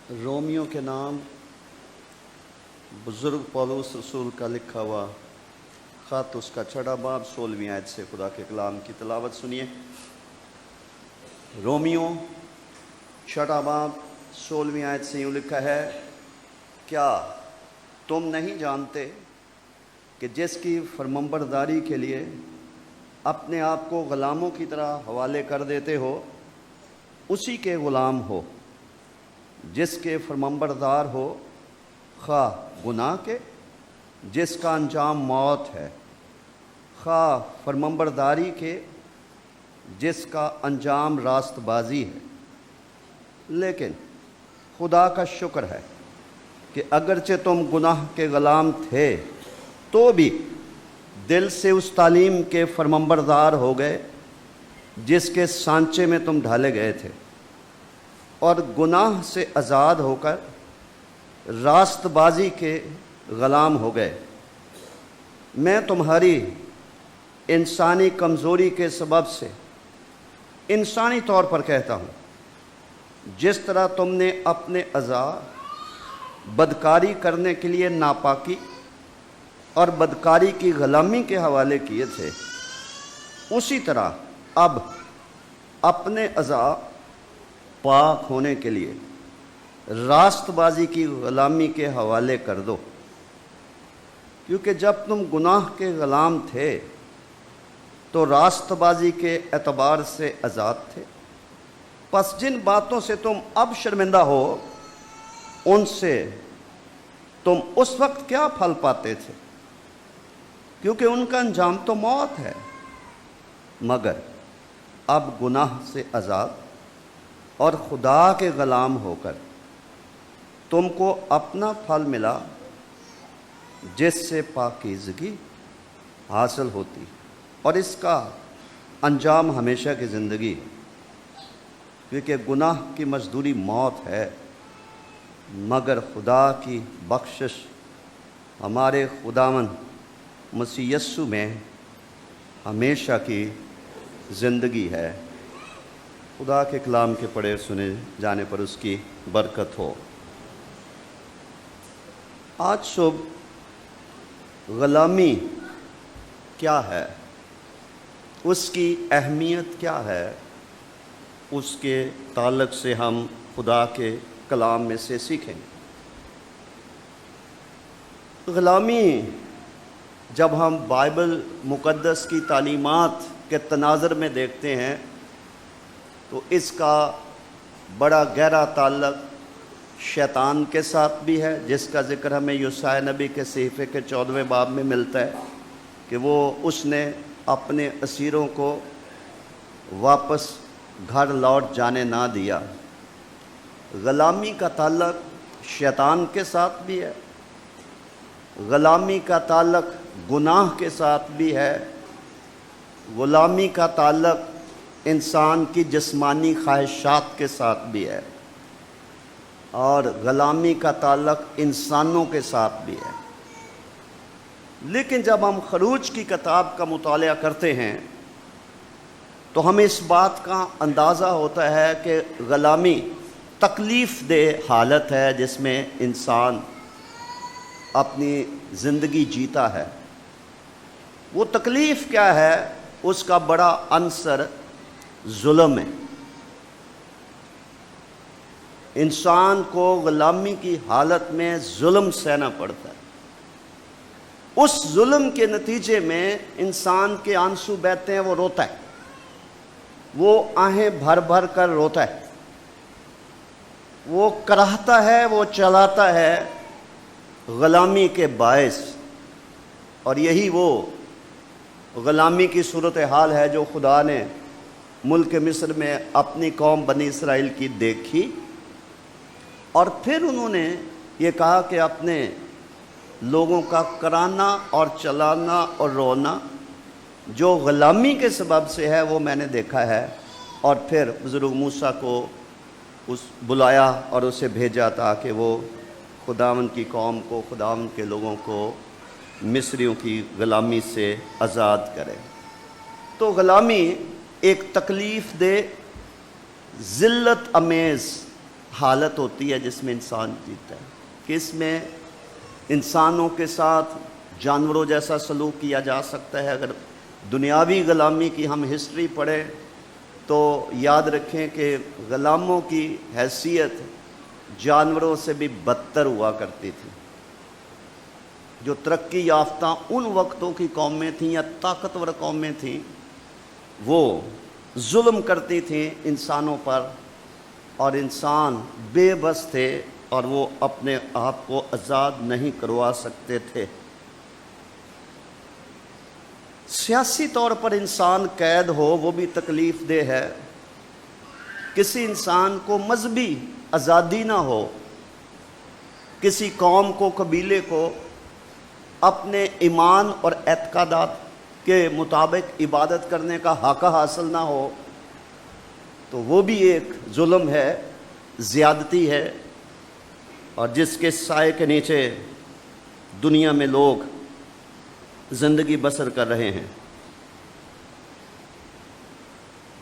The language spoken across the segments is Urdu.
رومیو کے نام بزرگ پولس رسول کا لکھا ہوا خط، اس کا 6 باب 16ویں آیت سے خدا کے کلام کی تلاوت سنیے۔ رومیو 6 باب 16ویں آیت سے یوں لکھا ہے، کیا تم نہیں جانتے کہ جس کی فرمانبرداری کے لیے اپنے آپ کو غلاموں کی طرح حوالے کر دیتے ہو اسی کے غلام ہو، جس کے فرمانبردار ہو، خواہ گناہ کے جس کا انجام موت ہے، خواہ فرمانبرداری کے جس کا انجام راست بازی ہے۔ لیکن خدا کا شکر ہے کہ اگرچہ تم گناہ کے غلام تھے تو بھی دل سے اس تعلیم کے فرمانبردار ہو گئے جس کے سانچے میں تم ڈھالے گئے تھے، اور گناہ سے آزاد ہو کر راست بازی کے غلام ہو گئے۔ میں تمہاری انسانی کمزوری کے سبب سے انسانی طور پر کہتا ہوں، جس طرح تم نے اپنے اعضاء بدکاری کرنے کے لیے ناپاکی اور بدکاری کی غلامی کے حوالے کیے تھے، اسی طرح اب اپنے اعضاء پاک ہونے کے لیے راست بازی کی غلامی کے حوالے کر دو، کیونکہ جب تم گناہ کے غلام تھے تو راست بازی کے اعتبار سے آزاد تھے۔ پس جن باتوں سے تم اب شرمندہ ہو ان سے تم اس وقت کیا پھل پاتے تھے، کیونکہ ان کا انجام تو موت ہے۔ مگر اب گناہ سے آزاد اور خدا کے غلام ہو کر تم کو اپنا پھل ملا جس سے پاکیزگی حاصل ہوتی، اور اس کا انجام ہمیشہ کی زندگی، کیونکہ گناہ کی مزدوری موت ہے، مگر خدا کی بخشش ہمارے خداوند مسیح یسوع میں ہمیشہ کی زندگی ہے۔ خدا کے کلام کے پڑھے سنے جانے پر اس کی برکت ہو۔ آج صبح غلامی کیا ہے، اس کی اہمیت کیا ہے، اس کے تعلق سے ہم خدا کے کلام میں سے سیکھیں۔ غلامی جب ہم بائبل مقدس کی تعلیمات کے تناظر میں دیکھتے ہیں تو اس کا بڑا گہرا تعلق شیطان کے ساتھ بھی ہے، جس کا ذکر ہمیں یوسیٰ نبی کے صحیفے کے 14ویں باب میں ملتا ہے کہ اس نے اپنے اسیروں کو واپس گھر لوٹ جانے نہ دیا۔ غلامی کا تعلق شیطان کے ساتھ بھی ہے، غلامی کا تعلق گناہ کے ساتھ بھی ہے، غلامی کا تعلق انسان کی جسمانی خواہشات کے ساتھ بھی ہے، اور غلامی کا تعلق انسانوں کے ساتھ بھی ہے۔ لیکن جب ہم خروج کی کتاب کا مطالعہ کرتے ہیں تو ہمیں اس بات کا اندازہ ہوتا ہے کہ غلامی تکلیف دہ حالت ہے جس میں انسان اپنی زندگی جیتا ہے۔ وہ تکلیف کیا ہے؟ اس کا بڑا عنصر ظلم ہے۔ انسان کو غلامی کی حالت میں ظلم سہنا پڑتا ہے۔ اس ظلم کے نتیجے میں انسان کے آنسو بہتے ہیں، وہ روتا ہے، وہ آہیں بھر بھر کر روتا ہے، وہ کراہتا ہے، وہ چلاتا ہے غلامی کے باعث۔ اور یہی وہ غلامی کی صورتحال ہے جو خدا نے ملک مصر میں اپنی قوم بنی اسرائیل کی دیکھی، اور پھر انہوں نے یہ کہا کہ اپنے لوگوں کا کرانا اور چلانا اور رونا جو غلامی کے سبب سے ہے وہ میں نے دیکھا ہے۔ اور پھر بزرگ موسیٰ کو بلایا اور اسے بھیجا تاکہ وہ خداوند کی قوم کو، خداوند کے لوگوں کو مصریوں کی غلامی سے آزاد کرے۔ تو غلامی ایک تکلیف دہ، ذلت امیز حالت ہوتی ہے جس میں انسان جیتا ہے کہ اس میں انسانوں کے ساتھ جانوروں جیسا سلوک کیا جا سکتا ہے۔ اگر دنیاوی غلامی کی ہم ہسٹری پڑھیں تو یاد رکھیں کہ غلاموں کی حیثیت جانوروں سے بھی بدتر ہوا کرتی تھی۔ جو ترقی یافتہ ان وقتوں کی قومیں تھیں یا طاقتور قومیں تھیں، وہ ظلم کرتی تھیں انسانوں پر، اور انسان بے بس تھے اور وہ اپنے آپ کو آزاد نہیں کروا سکتے تھے۔ سیاسی طور پر انسان قید ہو وہ بھی تکلیف دہ ہے۔ کسی انسان کو مذہبی آزادی نہ ہو، کسی قوم کو، قبیلے کو اپنے ایمان اور اعتقادات کے مطابق عبادت کرنے کا حق حاصل نہ ہو، تو وہ بھی ایک ظلم ہے، زیادتی ہے، اور جس کے سائے کے نیچے دنیا میں لوگ زندگی بسر کر رہے ہیں۔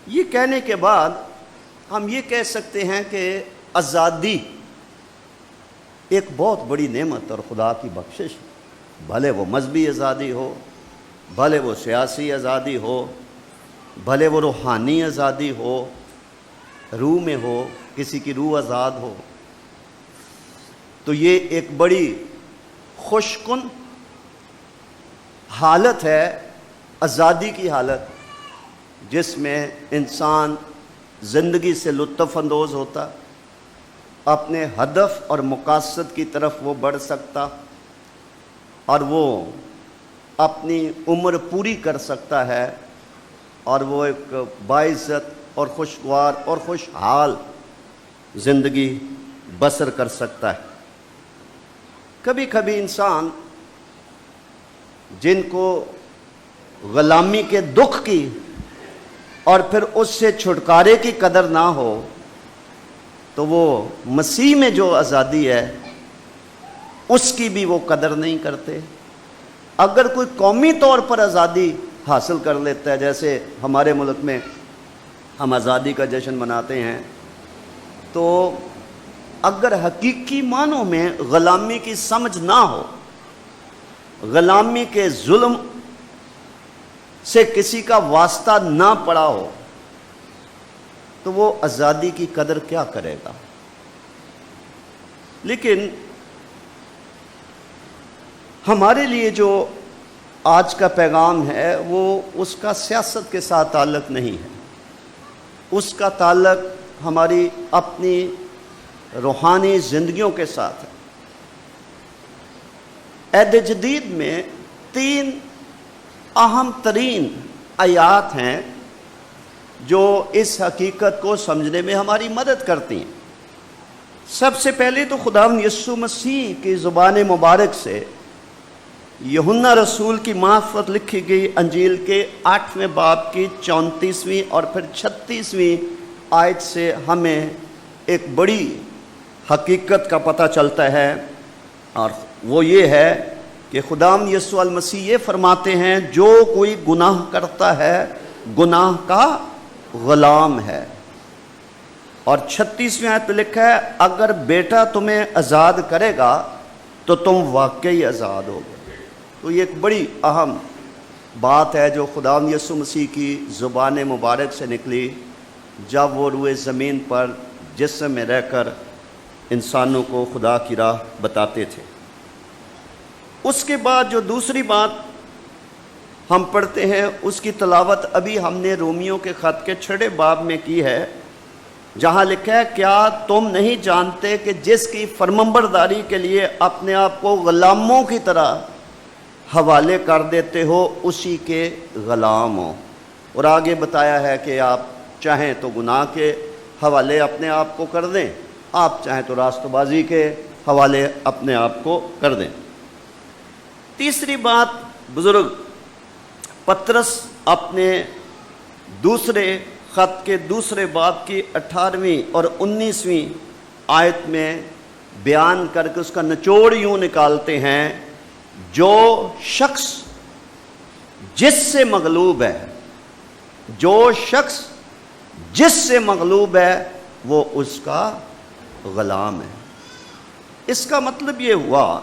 یہ کہنے کے بعد ہم یہ کہہ سکتے ہیں کہ آزادی ایک بہت بڑی نعمت اور خدا کی بخشش، بھلے وہ مذہبی آزادی ہو، بھلے وہ سیاسی آزادی ہو، بھلے وہ روحانی آزادی ہو، روح میں ہو، کسی کی روح آزاد ہو، تو یہ ایک بڑی خوش کن حالت ہے، آزادی کی حالت، جس میں انسان زندگی سے لطف اندوز ہوتا، اپنے ہدف اور مقاصد کی طرف وہ بڑھ سکتا، اور وہ اپنی عمر پوری کر سکتا ہے، اور وہ ایک باعزت اور خوشگوار اور خوشحال زندگی بسر کر سکتا ہے۔ کبھی کبھی انسان جن کو غلامی کے دکھ کی اور پھر اس سے چھٹکارے کی قدر نہ ہو، تو وہ مسیح میں جو آزادی ہے اس کی بھی وہ قدر نہیں کرتے۔ اگر کوئی قومی طور پر آزادی حاصل کر لیتا ہے، جیسے ہمارے ملک میں ہم آزادی کا جشن مناتے ہیں، تو اگر حقیقی معنوں میں غلامی کی سمجھ نہ ہو، غلامی کے ظلم سے کسی کا واسطہ نہ پڑا ہو، تو وہ آزادی کی قدر کیا کرے گا؟ لیکن ہمارے لیے جو آج کا پیغام ہے وہ اس کا سیاست کے ساتھ تعلق نہیں ہے، اس کا تعلق ہماری اپنی روحانی زندگیوں کے ساتھ ہے۔ عہد جدید میں 3 اہم ترین آیات ہیں جو اس حقیقت کو سمجھنے میں ہماری مدد کرتی ہیں۔ سب سے پہلے تو خداوند یسوع مسیح کی زبان مبارک سے یوحنا رسول کی معرفت لکھی گئی انجیل کے 8ویں باب کی 34ویں اور پھر 36ویں آیت سے ہمیں ایک بڑی حقیقت کا پتہ چلتا ہے، اور وہ یہ ہے کہ خداوند یسوع المسیح یہ فرماتے ہیں، جو کوئی گناہ کرتا ہے گناہ کا غلام ہے۔ اور 36ویں آیت پہ لکھا ہے، اگر بیٹا تمہیں آزاد کرے گا تو تم واقعی آزاد ہوگے۔ تو یہ ایک بڑی اہم بات ہے جو خداوند یسوع مسیح کی زبان مبارک سے نکلی جب وہ روئے زمین پر جسم میں رہ کر انسانوں کو خدا کی راہ بتاتے تھے۔ اس کے بعد جو دوسری بات ہم پڑھتے ہیں، اس کی تلاوت ابھی ہم نے رومیوں کے خط کے 6 باب میں کی ہے، جہاں لکھا ہے، کیا تم نہیں جانتے کہ جس کی فرمانبرداری کے لیے اپنے آپ کو غلاموں کی طرح حوالے کر دیتے ہو اسی کے غلام ہو۔ اور آگے بتایا ہے کہ آپ چاہیں تو گناہ کے حوالے اپنے آپ کو کر دیں، آپ چاہیں تو راست بازی کے حوالے اپنے آپ کو کر دیں۔ تیسری بات، بزرگ پطرس اپنے دوسرے خط کے دوسرے باب کی 18ویں اور 19ویں آیت میں بیان کر کے اس کا نچوڑ یوں نکالتے ہیں، جو شخص جس سے مغلوب ہے، جو شخص جس سے مغلوب ہے وہ اس کا غلام ہے۔ اس کا مطلب یہ ہوا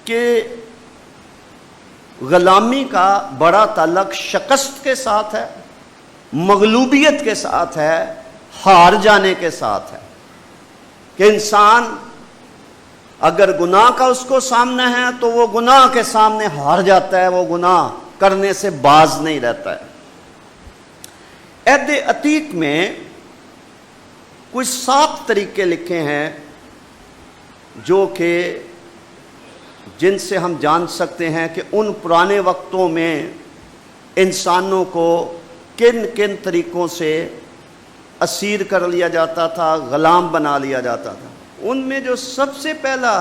کہ غلامی کا بڑا تعلق شکست کے ساتھ ہے، مغلوبیت کے ساتھ ہے، ہار جانے کے ساتھ ہے، کہ انسان اگر گناہ کا اس کو سامنا ہے تو وہ گناہ کے سامنے ہار جاتا ہے، وہ گناہ کرنے سے باز نہیں رہتا ہے۔ عہد عتیق میں کچھ 7 طریقے لکھے ہیں جو کہ جن سے ہم جان سکتے ہیں کہ ان پرانے وقتوں میں انسانوں کو کن کن طریقوں سے اسیر کر لیا جاتا تھا، غلام بنا لیا جاتا تھا۔ ان میں جو سب سے پہلا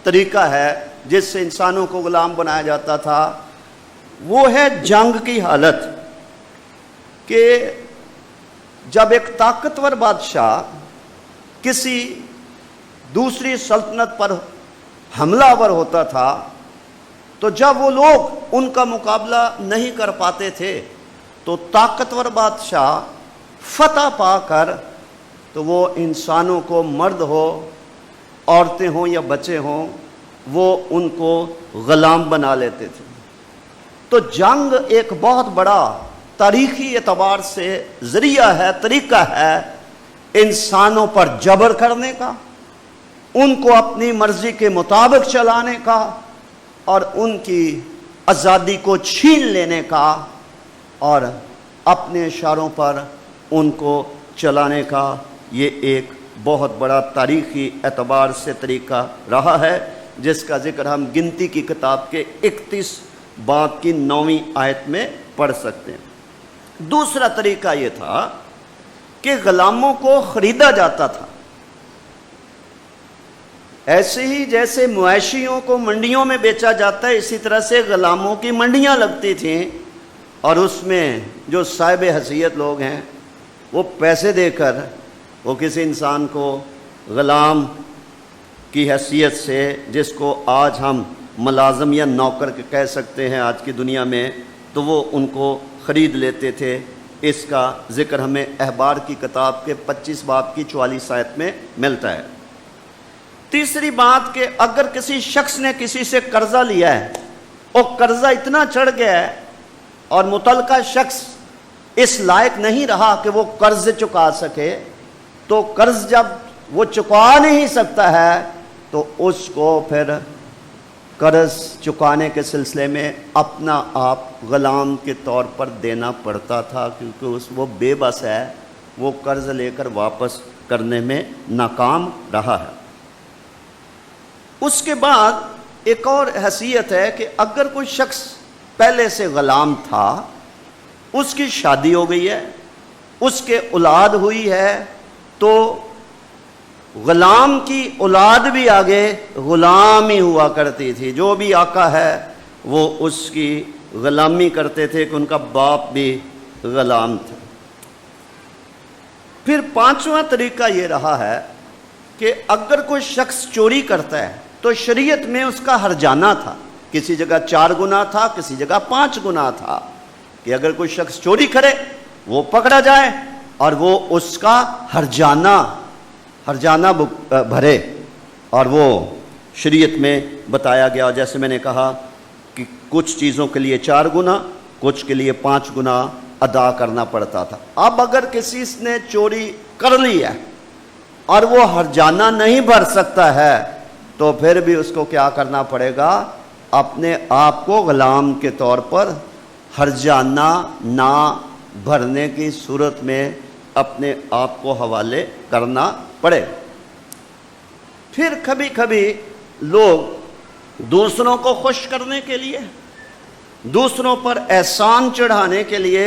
طریقہ ہے جس سے انسانوں کو غلام بنایا جاتا تھا وہ ہے جنگ کی حالت، کہ جب ایک طاقتور بادشاہ کسی دوسری سلطنت پر حملہ آور ہوتا تھا تو جب وہ لوگ ان کا مقابلہ نہیں کر پاتے تھے تو طاقتور بادشاہ فتح پا کر تو وہ انسانوں کو، مرد ہو، عورتیں ہوں یا بچے ہوں، وہ ان کو غلام بنا لیتے تھے۔ تو جنگ ایک بہت بڑا تاریخی اعتبار سے ذریعہ ہے، طریقہ ہے انسانوں پر جبر کرنے کا، ان کو اپنی مرضی کے مطابق چلانے کا اور ان کی آزادی کو چھین لینے کا اور اپنے اشاروں پر ان کو چلانے کا۔ یہ ایک بہت بڑا تاریخی اعتبار سے طریقہ رہا ہے جس کا ذکر ہم گنتی کی کتاب کے 31 باب کی 9ویں آیت میں پڑھ سکتے ہیں۔ دوسرا طریقہ یہ تھا کہ غلاموں کو خریدا جاتا تھا۔ ایسے ہی جیسے مویشیوں کو منڈیوں میں بیچا جاتا ہے، اسی طرح سے غلاموں کی منڈیاں لگتی تھیں اور اس میں جو صاحب حیثیت لوگ ہیں وہ پیسے دے کر وہ کسی انسان کو غلام کی حیثیت سے، جس کو آج ہم ملازم یا نوکر کہہ سکتے ہیں آج کی دنیا میں، تو وہ ان کو خرید لیتے تھے۔ اس کا ذکر ہمیں احبار کی کتاب کے 25 باب کی 44 آیت میں ملتا ہے۔ تیسری بات کہ اگر کسی شخص نے کسی سے قرضہ لیا ہے اور قرضہ اتنا چڑھ گیا ہے اور متعلقہ شخص اس لائق نہیں رہا کہ وہ قرض چکا سکے، تو قرض جب وہ چکا نہیں سکتا ہے تو اس کو پھر قرض چکانے کے سلسلے میں اپنا آپ غلام کے طور پر دینا پڑتا تھا، کیونکہ وہ بے بس ہے، وہ قرض لے کر واپس کرنے میں ناکام رہا ہے۔ اس کے بعد ایک اور حیثیت ہے کہ اگر کوئی شخص پہلے سے غلام تھا، اس کی شادی ہو گئی ہے، اس کے اولاد ہوئی ہے، تو غلام کی اولاد بھی آگے غلام ہی ہوا کرتی تھی۔ جو بھی آقا ہے وہ اس کی غلامی کرتے تھے کہ ان کا باپ بھی غلام تھا۔ پھر 5واں طریقہ یہ رہا ہے کہ اگر کوئی شخص چوری کرتا ہے تو شریعت میں اس کا ہرجانہ تھا، کسی جگہ 4 گنا تھا، کسی جگہ 5 گنا تھا، کہ اگر کوئی شخص چوری کرے وہ پکڑا جائے اور وہ اس کا ہرجانہ بھرے، اور وہ شریعت میں بتایا گیا۔ جیسے میں نے کہا کہ کچھ چیزوں کے لیے 4 گنا، کچھ کے لیے 5 گنا ادا کرنا پڑتا تھا۔ اب اگر کسی نے چوری کر لی ہے اور وہ ہرجانہ نہیں بھر سکتا ہے تو پھر بھی اس کو کیا کرنا پڑے گا؟ اپنے آپ کو غلام کے طور پر ہرجانہ نہ بھرنے کی صورت میں اپنے آپ کو حوالے کرنا پڑے۔ پھر کبھی کبھی لوگ دوسروں کو خوش کرنے کے لیے، دوسروں پر احسان چڑھانے کے لیے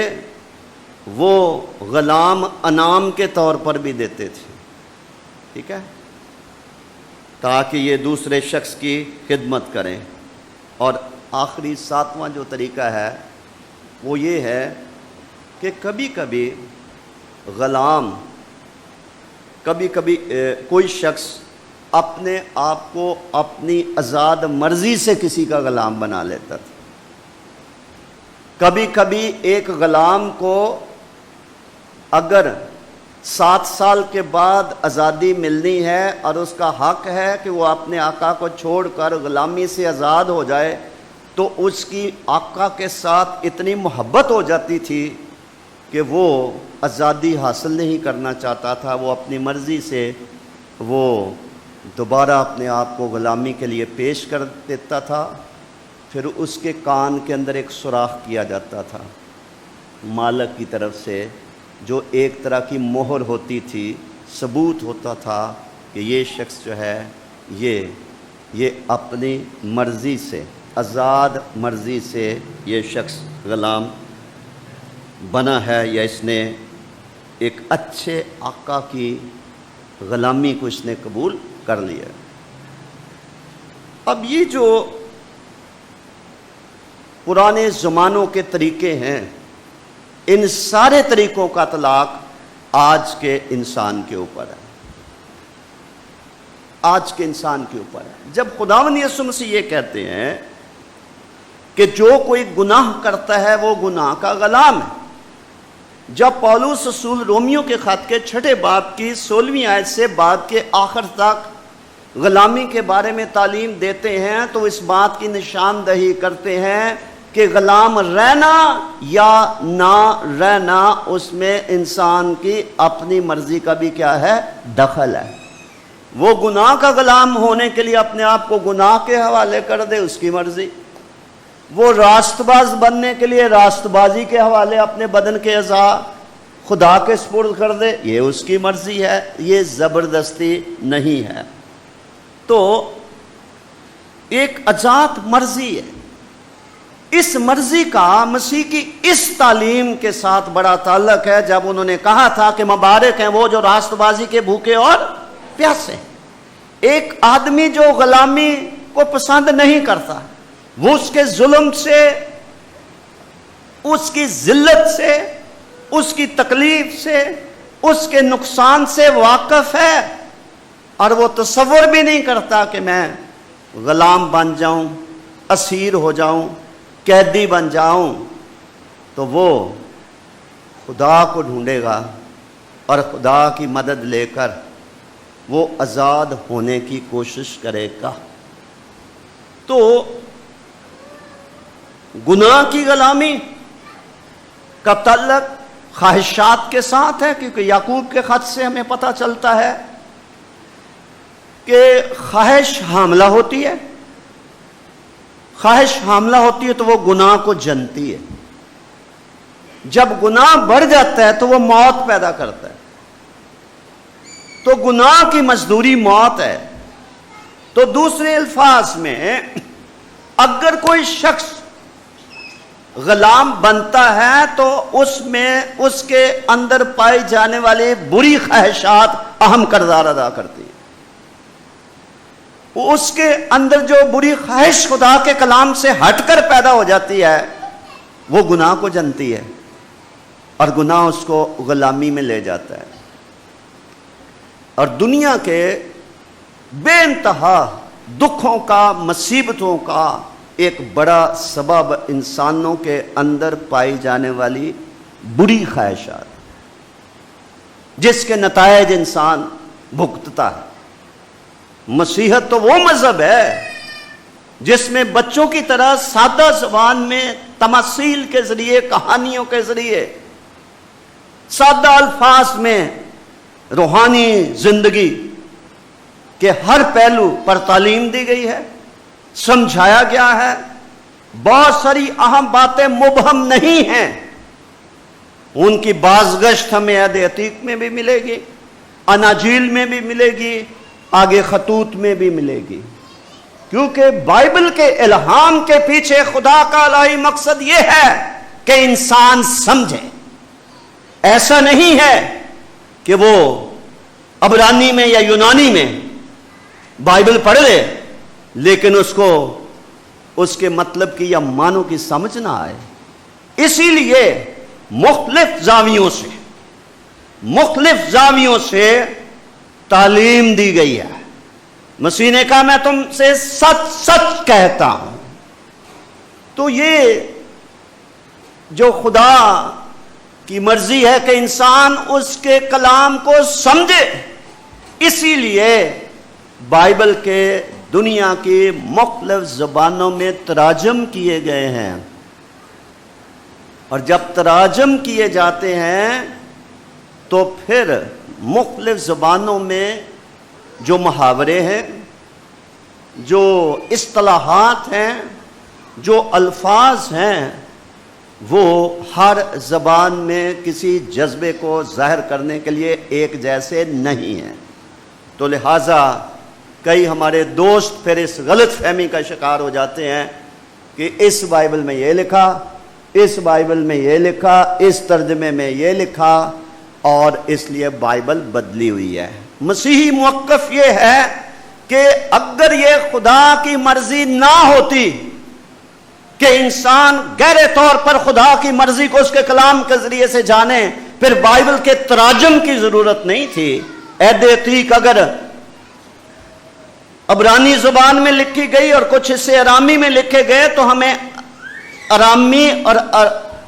وہ غلام انعام کے طور پر بھی دیتے تھے، ٹھیک ہے، تاکہ یہ دوسرے شخص کی خدمت کریں۔ اور آخری 7واں جو طریقہ ہے وہ یہ ہے کہ کبھی کبھی غلام، کبھی کبھی کوئی شخص اپنے آپ کو اپنی آزاد مرضی سے کسی کا غلام بنا لیتا تھا۔ کبھی کبھی ایک غلام کو اگر 7 سال کے بعد آزادی ملنی ہے اور اس کا حق ہے کہ وہ اپنے آقا کو چھوڑ کر غلامی سے آزاد ہو جائے، تو اس کی آقا کے ساتھ اتنی محبت ہو جاتی تھی کہ وہ آزادی حاصل نہیں کرنا چاہتا تھا، وہ اپنی مرضی سے وہ دوبارہ اپنے آپ کو غلامی کے لیے پیش کر دیتا تھا۔ پھر اس کے کان کے اندر ایک سوراخ کیا جاتا تھا مالک کی طرف سے، جو ایک طرح کی مہر ہوتی تھی، ثبوت ہوتا تھا کہ یہ شخص جو ہے یہ اپنی مرضی سے، آزاد مرضی سے یہ شخص غلام بنا ہے، یا اس نے ایک اچھے آقا کی غلامی کو اس نے قبول کر لیا۔ اب یہ جو پرانے زمانوں کے طریقے ہیں، ان سارے طریقوں کا اطلاق آج کے انسان کے اوپر ہے، آج کے انسان کے اوپر ہے۔ جب خداوند یسوع مسیح یہ کہتے ہیں کہ جو کوئی گناہ کرتا ہے وہ گناہ کا غلام ہے، جب پولس رسول رومیو کے خط کے 6 باب کی 16ویں آیت سے باب کے آخر تک غلامی کے بارے میں تعلیم دیتے ہیں، تو اس بات کی نشاندہی کرتے ہیں کہ غلام رہنا یا نہ رہنا، اس میں انسان کی اپنی مرضی کا بھی کیا ہے؟ دخل ہے۔ وہ گناہ کا غلام ہونے کے لیے اپنے آپ کو گناہ کے حوالے کر دے، اس کی مرضی۔ وہ راست باز بننے کے لیے راست بازی کے حوالے اپنے بدن کے اعضاء خدا کے سپرد کر دے، یہ اس کی مرضی ہے، یہ زبردستی نہیں ہے۔ تو ایک آزاد مرضی ہے۔ اس مرضی کا مسیح کی اس تعلیم کے ساتھ بڑا تعلق ہے، جب انہوں نے کہا تھا کہ مبارک ہیں وہ جو راست بازی کے بھوکے اور پیاسے۔ ایک آدمی جو غلامی کو پسند نہیں کرتا، وہ اس کے ظلم سے، اس کی ذلت سے، اس کی تکلیف سے، اس کے نقصان سے واقف ہے، اور وہ تصور بھی نہیں کرتا کہ میں غلام بن جاؤں، اسیر ہو جاؤں، قیدی بن جاؤں۔ تو وہ خدا کو ڈھونڈے گا اور خدا کی مدد لے کر وہ آزاد ہونے کی کوشش کرے گا۔ تو گناہ کی غلامی کا تعلق خواہشات کے ساتھ ہے، کیونکہ یعقوب کے خط سے ہمیں پتہ چلتا ہے کہ خواہش حاملہ ہوتی ہے، خواہش حاملہ ہوتی ہے تو وہ گناہ کو جنتی ہے۔ جب گناہ بڑھ جاتا ہے تو وہ موت پیدا کرتا ہے۔ تو گناہ کی مزدوری موت ہے۔ تو دوسرے الفاظ میں اگر کوئی شخص غلام بنتا ہے تو اس میں اس کے اندر پائی جانے والی بری خواہشات اہم کردار ادا کرتی ہیں۔ اس کے اندر جو بری خواہش خدا کے کلام سے ہٹ کر پیدا ہو جاتی ہے وہ گناہ کو جنتی ہے، اور گناہ اس کو غلامی میں لے جاتا ہے۔ اور دنیا کے بے انتہا دکھوں کا، مصیبتوں کا ایک بڑا سبب انسانوں کے اندر پائی جانے والی بری خواہشات، جس کے نتائج انسان بھگتتا ہے۔ مسیحت تو وہ مذہب ہے جس میں بچوں کی طرح سادہ زبان میں تماثیل کے ذریعے، کہانیوں کے ذریعے، سادہ الفاظ میں روحانی زندگی کے ہر پہلو پر تعلیم دی گئی ہے، سمجھایا گیا ہے۔ بہت ساری اہم باتیں مبہم نہیں ہیں، ان کی بازگشت ہمیں عہد عتیق میں بھی ملے گی، اناجیل میں بھی ملے گی، آگے خطوط میں بھی ملے گی، کیونکہ بائبل کے الہام کے پیچھے خدا کا الہی مقصد یہ ہے کہ انسان سمجھے۔ ایسا نہیں ہے کہ وہ عبرانی میں یا یونانی میں بائبل پڑھ لے لیکن اس کو اس کے مطلب کی یا معنوں کی سمجھ نہ آئے۔ اسی لیے مختلف زاویوں سے تعلیم دی گئی ہے۔ مسیح نے کہا میں تم سے سچ سچ کہتا ہوں۔ تو یہ جو خدا کی مرضی ہے کہ انسان اس کے کلام کو سمجھے، اسی لیے بائبل کے دنیا کی مختلف زبانوں میں تراجم کیے گئے ہیں، اور جب تراجم کیے جاتے ہیں تو پھر مختلف زبانوں میں جو محاورے ہیں، جو اصطلاحات ہیں، جو الفاظ ہیں، وہ ہر زبان میں کسی جذبے کو ظاہر کرنے کے لیے ایک جیسے نہیں ہیں۔ تو لہٰذا کئی ہمارے دوست پھر اس غلط فہمی کا شکار ہو جاتے ہیں کہ اس بائبل میں یہ لکھا، اس بائبل میں یہ لکھا، اس ترجمے میں یہ لکھا، اور اس لیے بائبل بدلی ہوئی ہے۔ مسیحی موقف یہ ہے کہ اگر یہ خدا کی مرضی نہ ہوتی کہ انسان گہرے طور پر خدا کی مرضی کو اس کے کلام کے ذریعے سے جانے، پھر بائبل کے تراجم کی ضرورت نہیں تھی۔ عہد عتیق اگر عبرانی زبان میں لکھی گئی اور کچھ حصے ارامی میں لکھے گئے تو ہمیں ارامی اور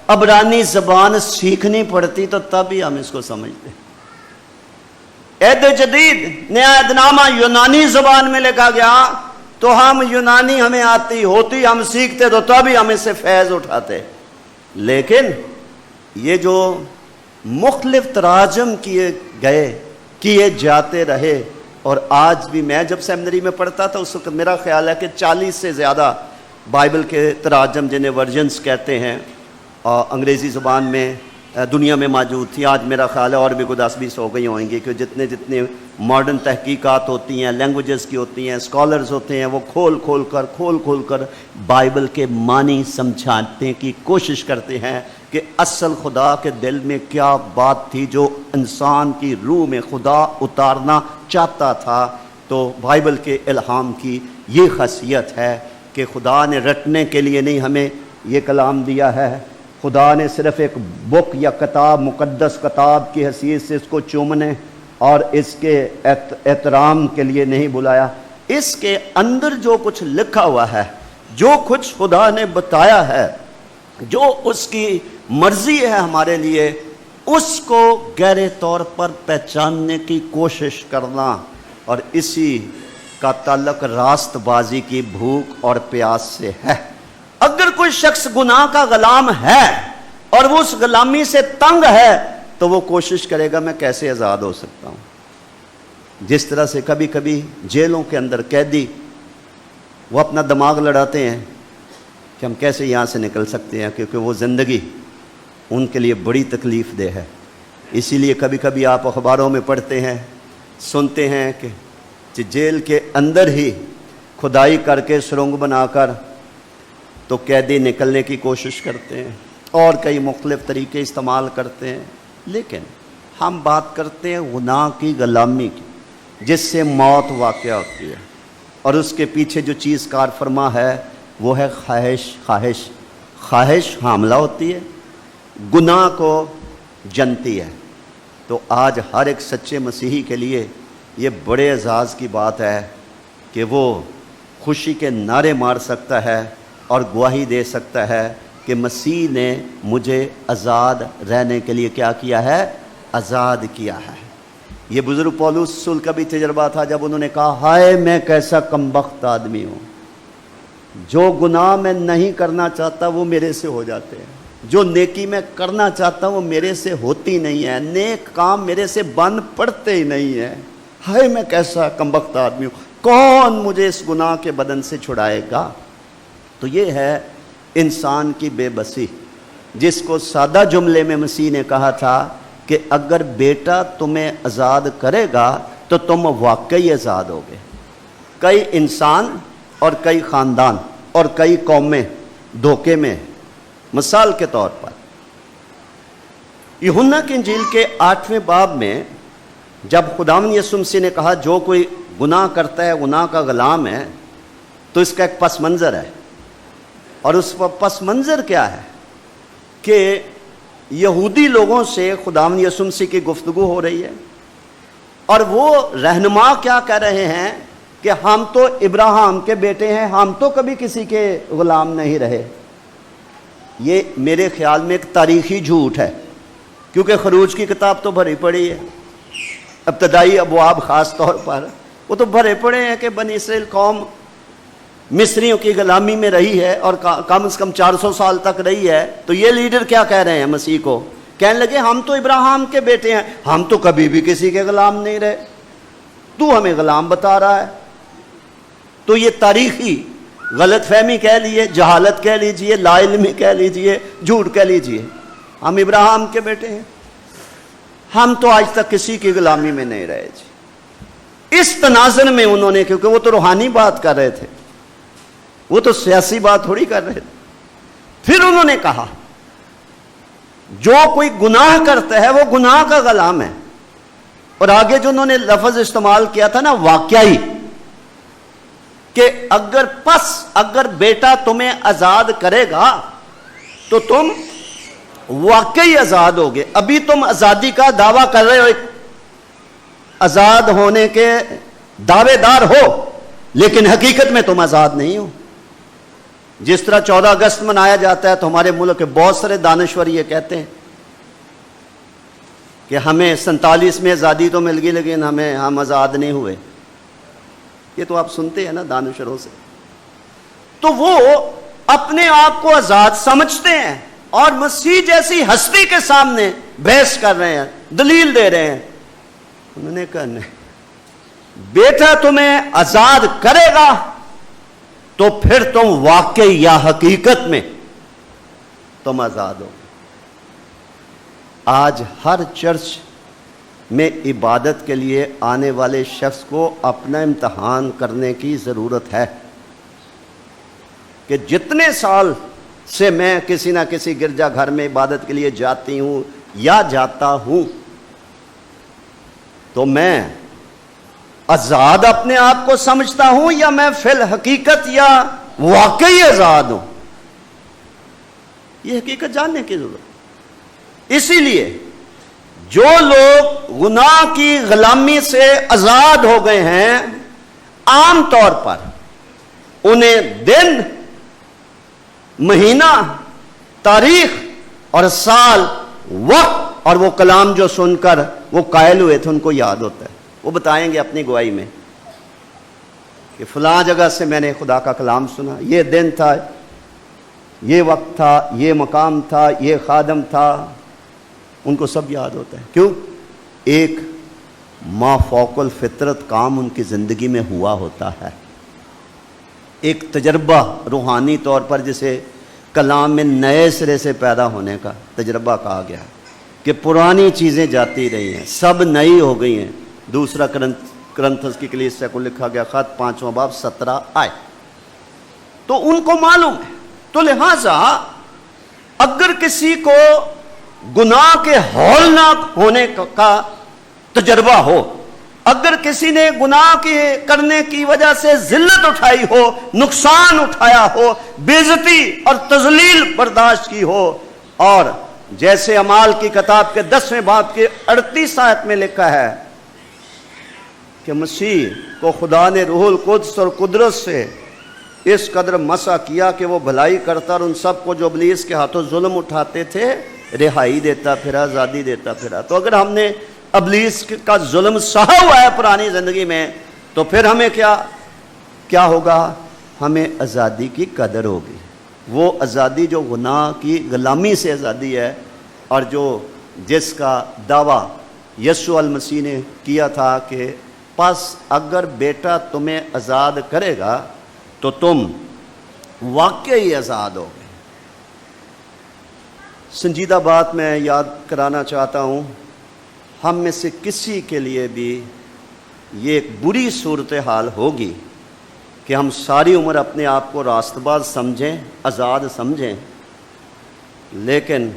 عبرانی زبان سیکھنی پڑتی، تو تب ہی ہم اس کو سمجھتے۔ عہد جدید نیا عہد نامہ یونانی زبان میں لکھا گیا تو ہم یونانی ہمیں آتی ہوتی، ہم سیکھتے تو تب ہی ہم اس سے فیض اٹھاتے۔ لیکن یہ جو مختلف تراجم کیے جاتے رہے، اور آج بھی میں جب سیمنری میں پڑھتا تھا اس وقت میرا خیال ہے کہ 40 سے زیادہ بائبل کے تراجم، جنہیں ورژنز کہتے ہیں، انگریزی زبان میں دنیا میں موجود تھی۔ آج میرا خیال ہے اور بھی کوئی 10-20 ہو گئی ہوں گی، کہ جتنے ماڈرن تحقیقات ہوتی ہیں، لینگویجز کی ہوتی ہیں، اسکالرز ہوتے ہیں، وہ کھول کھول کر بائبل کے معنی سمجھانے کی کوشش کرتے ہیں کہ اصل خدا کے دل میں کیا بات تھی جو انسان کی روح میں خدا اتارنا چاہتا تھا۔ تو بائبل کے الہام کی یہ خاصیت ہے کہ خدا نے رٹنے کے لیے نہیں ہمیں یہ کلام دیا ہے، خدا نے صرف ایک بک یا کتاب، مقدس کتاب کی حیثیت سے اس کو چومنے اور اس کے احترام کے لیے نہیں بلایا۔ اس کے اندر جو کچھ لکھا ہوا ہے، جو کچھ خدا نے بتایا ہے، جو اس کی مرضی ہے ہمارے لیے، اس کو گہرے طور پر پہچاننے کی کوشش کرنا، اور اسی کا تعلق راست بازی کی بھوک اور پیاس سے ہے۔ اگر کوئی شخص گناہ کا غلام ہے اور وہ اس غلامی سے تنگ ہے تو وہ کوشش کرے گا میں کیسے آزاد ہو سکتا ہوں۔ جس طرح سے کبھی کبھی جیلوں کے اندر قیدی وہ اپنا دماغ لڑاتے ہیں کہ ہم کیسے یہاں سے نکل سکتے ہیں، کیونکہ وہ زندگی ان کے لیے بڑی تکلیف دہ ہے۔ اسی لیے کبھی کبھی آپ اخباروں میں پڑھتے ہیں، سنتے ہیں کہ جیل کے اندر ہی کھدائی کر کے سرنگ بنا کر تو قیدی نکلنے کی کوشش کرتے ہیں، اور کئی مختلف طریقے استعمال کرتے ہیں۔ لیکن ہم بات کرتے ہیں گناہ کی غلامی کی، جس سے موت واقع ہوتی ہے، اور اس کے پیچھے جو چیز کار فرما ہے وہ ہے خواہش حاملہ ہوتی ہے، گناہ کو جنتی ہے۔ تو آج ہر ایک سچے مسیحی کے لیے یہ بڑے اعزاز کی بات ہے کہ وہ خوشی کے نعرے مار سکتا ہے اور گواہی دے سکتا ہے کہ مسیح نے مجھے آزاد رہنے کے لیے کیا کیا ہے؟ آزاد کیا ہے۔ یہ بزرگ پولس رسول کا بھی تجربہ تھا جب انہوں نے کہا ہائے میں کیسا کمبخت آدمی ہوں، جو گناہ میں نہیں کرنا چاہتا وہ میرے سے ہو جاتے ہیں، جو نیکی میں کرنا چاہتا ہوں وہ میرے سے ہوتی نہیں ہے، نیک کام میرے سے بن پڑتے ہی نہیں ہیں، ہائے میں کیسا کمبخت آدمی ہوں، کون مجھے اس گناہ کے بدن سے چھڑائے گا؟ تو یہ ہے انسان کی بے بسی، جس کو سادہ جملے میں مسیح نے کہا تھا کہ اگر بیٹا تمہیں آزاد کرے گا تو تم واقعی آزاد ہوگے۔ کئی انسان اور کئی خاندان اور کئی قومیں دھوکے میں، مثال کے طور پر یوحنا کی انجیل کے 8ویں باب میں جب خداوند یسوع مسیح نے کہا جو کوئی گناہ کرتا ہے گناہ کا غلام ہے، تو اس کا ایک پس منظر ہے، اور اس پس منظر کیا ہے کہ یہودی لوگوں سے خداوند یسوع مسیح کی گفتگو ہو رہی ہے، اور وہ رہنما کیا کہہ رہے ہیں کہ ہم تو ابراہیم کے بیٹے ہیں، ہم تو کبھی کسی کے غلام نہیں رہے۔ یہ میرے خیال میں ایک تاریخی جھوٹ ہے کیونکہ خروج کی کتاب تو بھری پڑی ہے، ابتدائی ابواب خاص طور پر وہ تو بھرے پڑے ہیں کہ بنی اسرائیل قوم مصریوں کی غلامی میں رہی ہے اور کم از کم 400 سال تک رہی ہے. تو یہ لیڈر کیا کہہ رہے ہیں مسیح کو؟ کہنے لگے ہم تو ابراہیم کے بیٹے ہیں، ہم تو کبھی بھی کسی کے غلام نہیں رہے، تو ہمیں غلام بتا رہا ہے. تو یہ تاریخی غلط فہمی کہہ لیجیے، جہالت کہہ لیجیے، لا علمی کہہ لیجیے، جھوٹ کہہ لیجیے، ہم ابراہیم کے بیٹے ہیں، ہم تو آج تک کسی کی غلامی میں نہیں رہے جی. اس تناظر میں انہوں نے، کیونکہ وہ تو روحانی بات کر رہے تھے، وہ تو سیاسی بات تھوڑی کر رہے تھے، پھر انہوں نے کہا جو کوئی گناہ کرتا ہے وہ گناہ کا غلام ہے. اور آگے جو انہوں نے لفظ استعمال کیا تھا نا، واقعی، کہ اگر بیٹا تمہیں آزاد کرے گا تو تم واقعی آزاد ہوگے. ابھی تم آزادی کا دعویٰ کر رہے ہو، آزاد ہونے کے دعوے دار ہو، لیکن حقیقت میں تم آزاد نہیں ہو. جس طرح 14 اگست منایا جاتا ہے تو ہمارے ملک کے بہت سارے دانشور یہ کہتے ہیں کہ ہمیں 47 میں آزادی تو مل گئی لیکن ہم آزاد نہیں ہوئے. یہ تو آپ سنتے ہیں نا دانشوروں سے. تو وہ اپنے آپ کو آزاد سمجھتے ہیں اور مسیح جیسی ہستی کے سامنے بحث کر رہے ہیں، دلیل دے رہے ہیں. انہوں نے کہا نہیں، بیٹا تمہیں آزاد کرے گا تو پھر تم واقعی یا حقیقت میں تم آزاد ہو. آج ہر چرچ میں عبادت کے لیے آنے والے شخص کو اپنا امتحان کرنے کی ضرورت ہے کہ جتنے سال سے میں کسی نہ کسی گرجا گھر میں عبادت کے لیے جاتی ہوں یا جاتا ہوں، تو میں آزاد اپنے آپ کو سمجھتا ہوں یا میں فی الحقیقت یا واقعی آزاد ہوں. یہ حقیقت جاننے کی ضرورت. اسی لیے جو لوگ گناہ کی غلامی سے آزاد ہو گئے ہیں، عام طور پر انہیں دن، مہینہ، تاریخ اور سال، وقت اور وہ کلام جو سن کر وہ قائل ہوئے تھے ان کو یاد ہوتا ہے. وہ بتائیں گے اپنی گواہی میں کہ فلاں جگہ سے میں نے خدا کا کلام سنا، یہ دن تھا، یہ وقت تھا، یہ مقام تھا، یہ خادم تھا. ان کو سب یاد ہوتا ہے. کیوں؟ ایک ما فوق الفطرت کام ان کی زندگی میں ہوا ہوتا ہے. ایک تجربہ روحانی طور پر جسے کلام میں نئے سرے سے پیدا ہونے کا تجربہ کہا گیا ہے کہ پرانی چیزیں جاتی رہی ہیں، سب نئی ہو گئی ہیں. دوسرا کرنتھس کی کلیسیا کو لکھا گیا خط 5واں باب 17 آئے. تو ان کو معلوم ہے. تو لہذا اگر کسی کو گناہ کے ہولناک ہونے کا تجربہ ہو، اگر کسی نے گناہ کے کرنے کی وجہ سے ذلت اٹھائی ہو، نقصان اٹھایا ہو، بے عزتی اور تذلیل برداشت کی ہو، اور جیسے اعمال کی کتاب کے 10ویں باب کے 38 آیت میں لکھا ہے کہ مسیح کو خدا نے روح القدس اور قدرت سے اس قدر مسح کیا کہ وہ بھلائی کرتا اور ان سب کو جو ابلیس کے ہاتھوں ظلم اٹھاتے تھے رہائی دیتا پھرا، آزادی دیتا پھرا. تو اگر ہم نے ابلیس کا ظلم سہا ہوا ہے پرانی زندگی میں تو پھر ہمیں کیا ہوگا؟ ہمیں آزادی کی قدر ہوگی. وہ آزادی جو گناہ کی غلامی سے آزادی ہے اور جس کا دعویٰ یسوع المسیح نے کیا تھا کہ پس اگر بیٹا تمہیں آزاد کرے گا تو تم واقعی آزاد ہوگے. سنجیدہ بات میں یاد کرانا چاہتا ہوں، ہم میں سے کسی کے لیے بھی یہ ایک بری صورتحال ہوگی کہ ہم ساری عمر اپنے آپ کو راست باز سمجھیں، آزاد سمجھیں، لیکن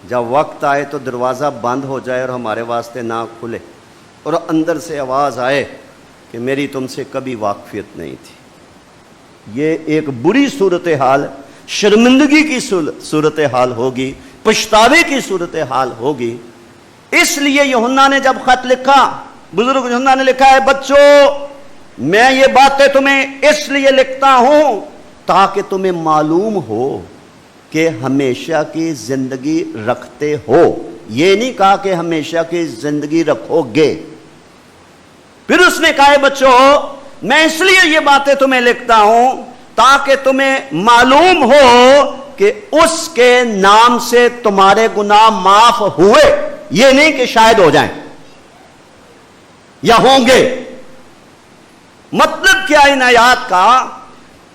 جب وقت آئے تو دروازہ بند ہو جائے اور ہمارے واسطے نہ کھلے اور اندر سے آواز آئے کہ میری تم سے کبھی واقفیت نہیں تھی. یہ ایک بری صورتحال، شرمندگی کی صورتحال ہوگی، پچھتاوے کی صورتحال ہوگی. اس لیے یوحنا نے جب خط لکھا، بزرگ یوحنا نے لکھا ہے، بچوں میں یہ باتیں تمہیں اس لیے لکھتا ہوں تاکہ تمہیں معلوم ہو کہ ہمیشہ کی زندگی رکھتے ہو. یہ نہیں کہا کہ ہمیشہ کی زندگی رکھو گے. پھر اس نے کہا بچوں میں اس لیے یہ باتیں تمہیں لکھتا ہوں تاکہ تمہیں معلوم ہو کہ اس کے نام سے تمہارے گناہ معاف ہوئے، یہ نہیں کہ شاید ہو جائیں یا ہوں گے. مطلب کیا ان آیات کا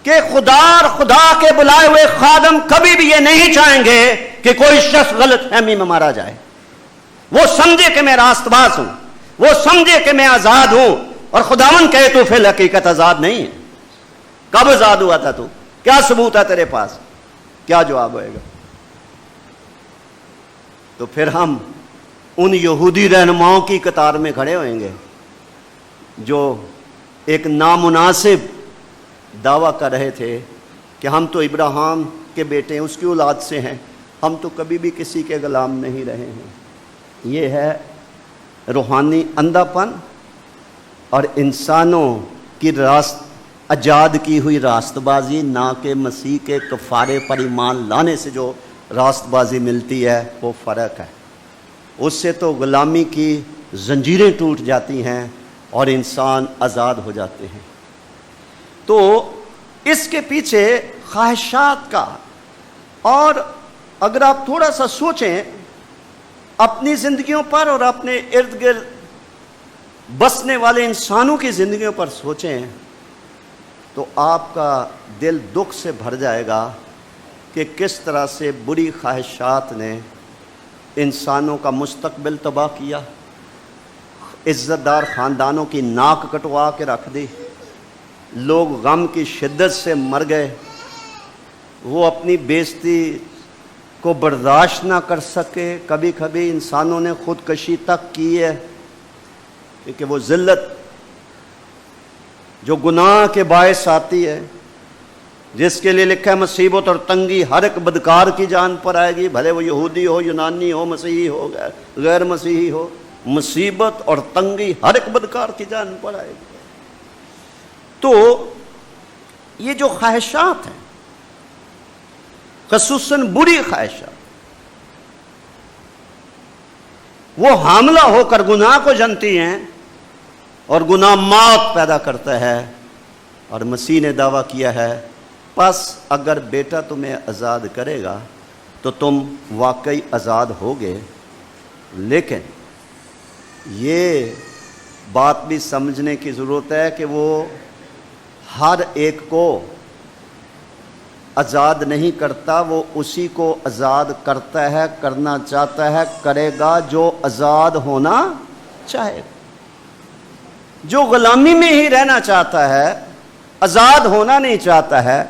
کہ خدا اور خدا کے بلائے ہوئے خادم کبھی بھی یہ نہیں چاہیں گے کہ کوئی شخص غلط فہمی میں مارا جائے. وہ سمجھے کہ میں راست باز ہوں، وہ سمجھے کہ میں آزاد ہوں، اور خداوند کہے تو فی الحقیقت آزاد نہیں ہے. کب آزاد ہوا تھا تو؟ کیا ثبوت ہے تیرے پاس؟ کیا جواب ہوئے گا؟ تو پھر ہم ان یہودی رہنماؤں کی قطار میں کھڑے ہوئیں گے جو ایک نامناسب دعویٰ کر رہے تھے کہ ہم تو ابراہیم کے بیٹے ہیں، اس کی اولاد سے ہیں، ہم تو کبھی بھی کسی کے غلام نہیں رہے ہیں. یہ ہے روحانی اندھا پن اور انسانوں کی ایجاد کی ہوئی راست بازی، نہ کہ مسیح کے کفارے پر ایمان لانے سے جو راست بازی ملتی ہے وہ فرق ہے. اس سے تو غلامی کی زنجیریں ٹوٹ جاتی ہیں اور انسان آزاد ہو جاتے ہیں. تو اس کے پیچھے خواہشات کا، اور اگر آپ تھوڑا سا سوچیں اپنی زندگیوں پر اور اپنے ارد گرد بسنے والے انسانوں کی زندگیوں پر سوچیں تو آپ کا دل دکھ سے بھر جائے گا کہ کس طرح سے بری خواہشات نے انسانوں کا مستقبل تباہ کیا، عزت دار خاندانوں کی ناک کٹوا کے رکھ دی، لوگ غم کی شدت سے مر گئے، وہ اپنی بے عزتی کو برداشت نہ کر سکے. کبھی کبھی انسانوں نے خودکشی تک کی ہے کیونکہ وہ ذلت جو گناہ کے باعث آتی ہے، جس کے لیے لکھا ہے مصیبت اور تنگی ہر ایک بدکار کی جان پر آئے گی، بھلے وہ یہودی ہو، یونانی ہو، مسیحی ہو، غیر مسیحی ہو، مصیبت اور تنگی ہر ایک بدکار کی جان پر آئے گی. تو یہ جو خواہشات ہیں، خصوصاً بری خواہشات، وہ حاملہ ہو کر گناہ کو جنتی ہیں اور گناہ موت پیدا کرتا ہے. اور مسیح نے دعویٰ کیا ہے پس اگر بیٹا تمہیں آزاد کرے گا تو تم واقعی آزاد ہوگے. لیکن یہ بات بھی سمجھنے کی ضرورت ہے کہ وہ ہر ایک کو آزاد نہیں کرتا، وہ اسی کو آزاد کرتا ہے، کرنا چاہتا ہے، کرے گا جو آزاد ہونا چاہے گا. جو غلامی میں ہی رہنا چاہتا ہے، آزاد ہونا نہیں چاہتا ہے،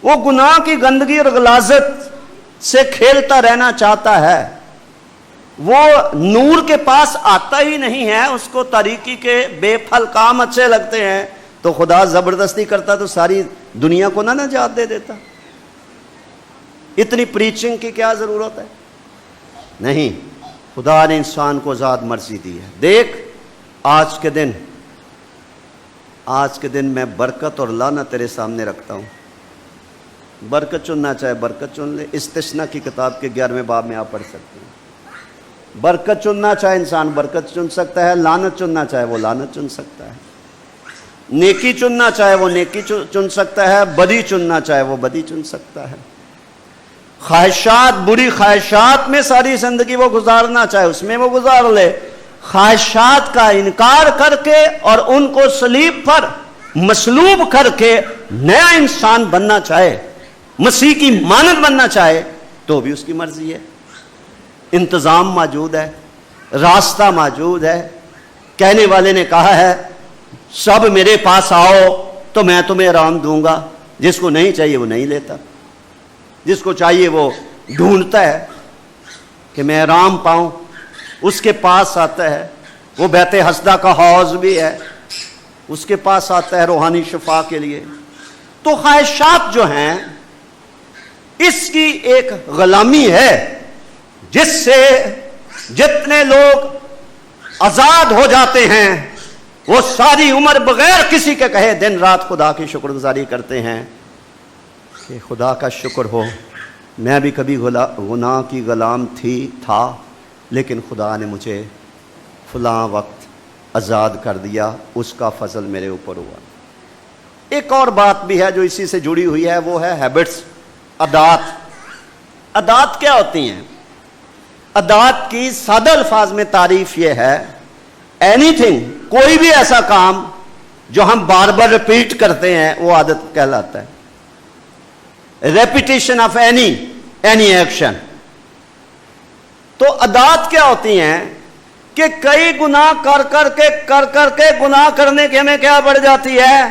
وہ گناہ کی گندگی اور غلاظت سے کھیلتا رہنا چاہتا ہے، وہ نور کے پاس آتا ہی نہیں ہے، اس کو تاریکی کے بے پھل کام اچھے لگتے ہیں، تو خدا زبردستی کرتا تو ساری دنیا کو نہ نجات دے دیتا. اتنی پریچنگ کی کیا ضرورت ہے؟ نہیں، خدا نے انسان کو ذات مرضی دی ہے. دیکھ آج کے دن میں برکت اور لعنت تیرے سامنے رکھتا ہوں. برکت چننا چاہے برکت چن لے. استثنا کی کتاب کے 11ویں باب میں آپ پڑھ سکتے ہیں. برکت چننا چاہے انسان برکت چن سکتا ہے، لعنت چننا چاہے وہ لعنت چن سکتا ہے. نیکی چننا چاہے وہ نیکی چن سکتا ہے، بدی چننا چاہے وہ بدی چن سکتا ہے. خواہشات، بری خواہشات میں ساری زندگی وہ گزارنا چاہے اس میں وہ گزار لے. خواہشات کا انکار کر کے اور ان کو صلیب پر مصلوب کر کے نیا انسان بننا چاہے، مسیح کی مانند بننا چاہے، تو بھی اس کی مرضی ہے. انتظام موجود ہے، راستہ موجود ہے. کہنے والے نے کہا ہے سب میرے پاس آؤ تو میں تمہیں آرام دوں گا. جس کو نہیں چاہیے وہ نہیں لیتا، جس کو چاہیے وہ ڈھونڈتا ہے کہ میں آرام پاؤں، اس کے پاس آتا ہے. وہ بیت حسدہ کا حوض بھی ہے، اس کے پاس آتا ہے روحانی شفا کے لیے. تو خواہشات جو ہیں اس کی ایک غلامی ہے جس سے جتنے لوگ آزاد ہو جاتے ہیں وہ ساری عمر بغیر کسی کے کہے دن رات خدا کی شکر گزاری کرتے ہیں کہ خدا کا شکر ہو میں بھی کبھی گناہ کی غلام تھا، لیکن خدا نے مجھے فلاں وقت آزاد کر دیا، اس کا فضل میرے اوپر ہوا۔ ایک اور بات بھی ہے جو اسی سے جڑی ہوئی ہے، وہ ہے ہیبٹس، عادات۔ عادات کیا ہوتی ہیں؟ عادات کی سادہ الفاظ میں تعریف یہ ہے، اینی تھنگ، کوئی بھی ایسا کام جو ہم بار بار ریپیٹ کرتے ہیں وہ عادت کہلاتا ہے۔ Repetition of any action. تو عادات کیا ہوتی ہیں کہ کئی گناہ کر کر کے گناہ کرنے کی ہمیں کیا پڑ جاتی ہے؟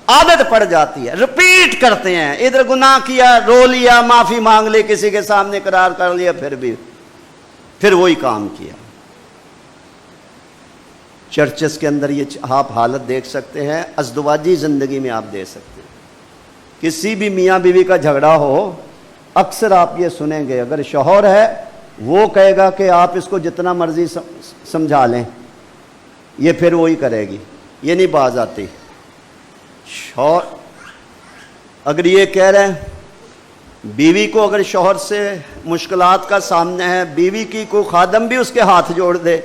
عادت پڑ جاتی ہے، ریپیٹ کرتے ہیں۔ ادھر گناہ کیا، رو لیا، معافی مانگ لی، کسی کے سامنے اقرار کر لیا، پھر وہی کام کیا۔ چرچز کے اندر یہ آپ حالت دیکھ سکتے ہیں، ازدواجی زندگی میں آپ دیکھ سکتے ہیں۔ کسی بھی میاں بیوی کا جھگڑا ہو، اکثر آپ یہ سنیں گے، اگر شوہر ہے وہ کہے گا کہ آپ اس کو جتنا مرضی سمجھا لیں، یہ پھر وہی کرے گی، یہ نہیں باز آتی۔ شوہر اگر یہ کہہ رہے ہیں، بیوی کو اگر شوہر سے مشکلات کا سامنا ہے، بیوی کی کوئی خادم بھی اس کے ہاتھ جوڑ دے،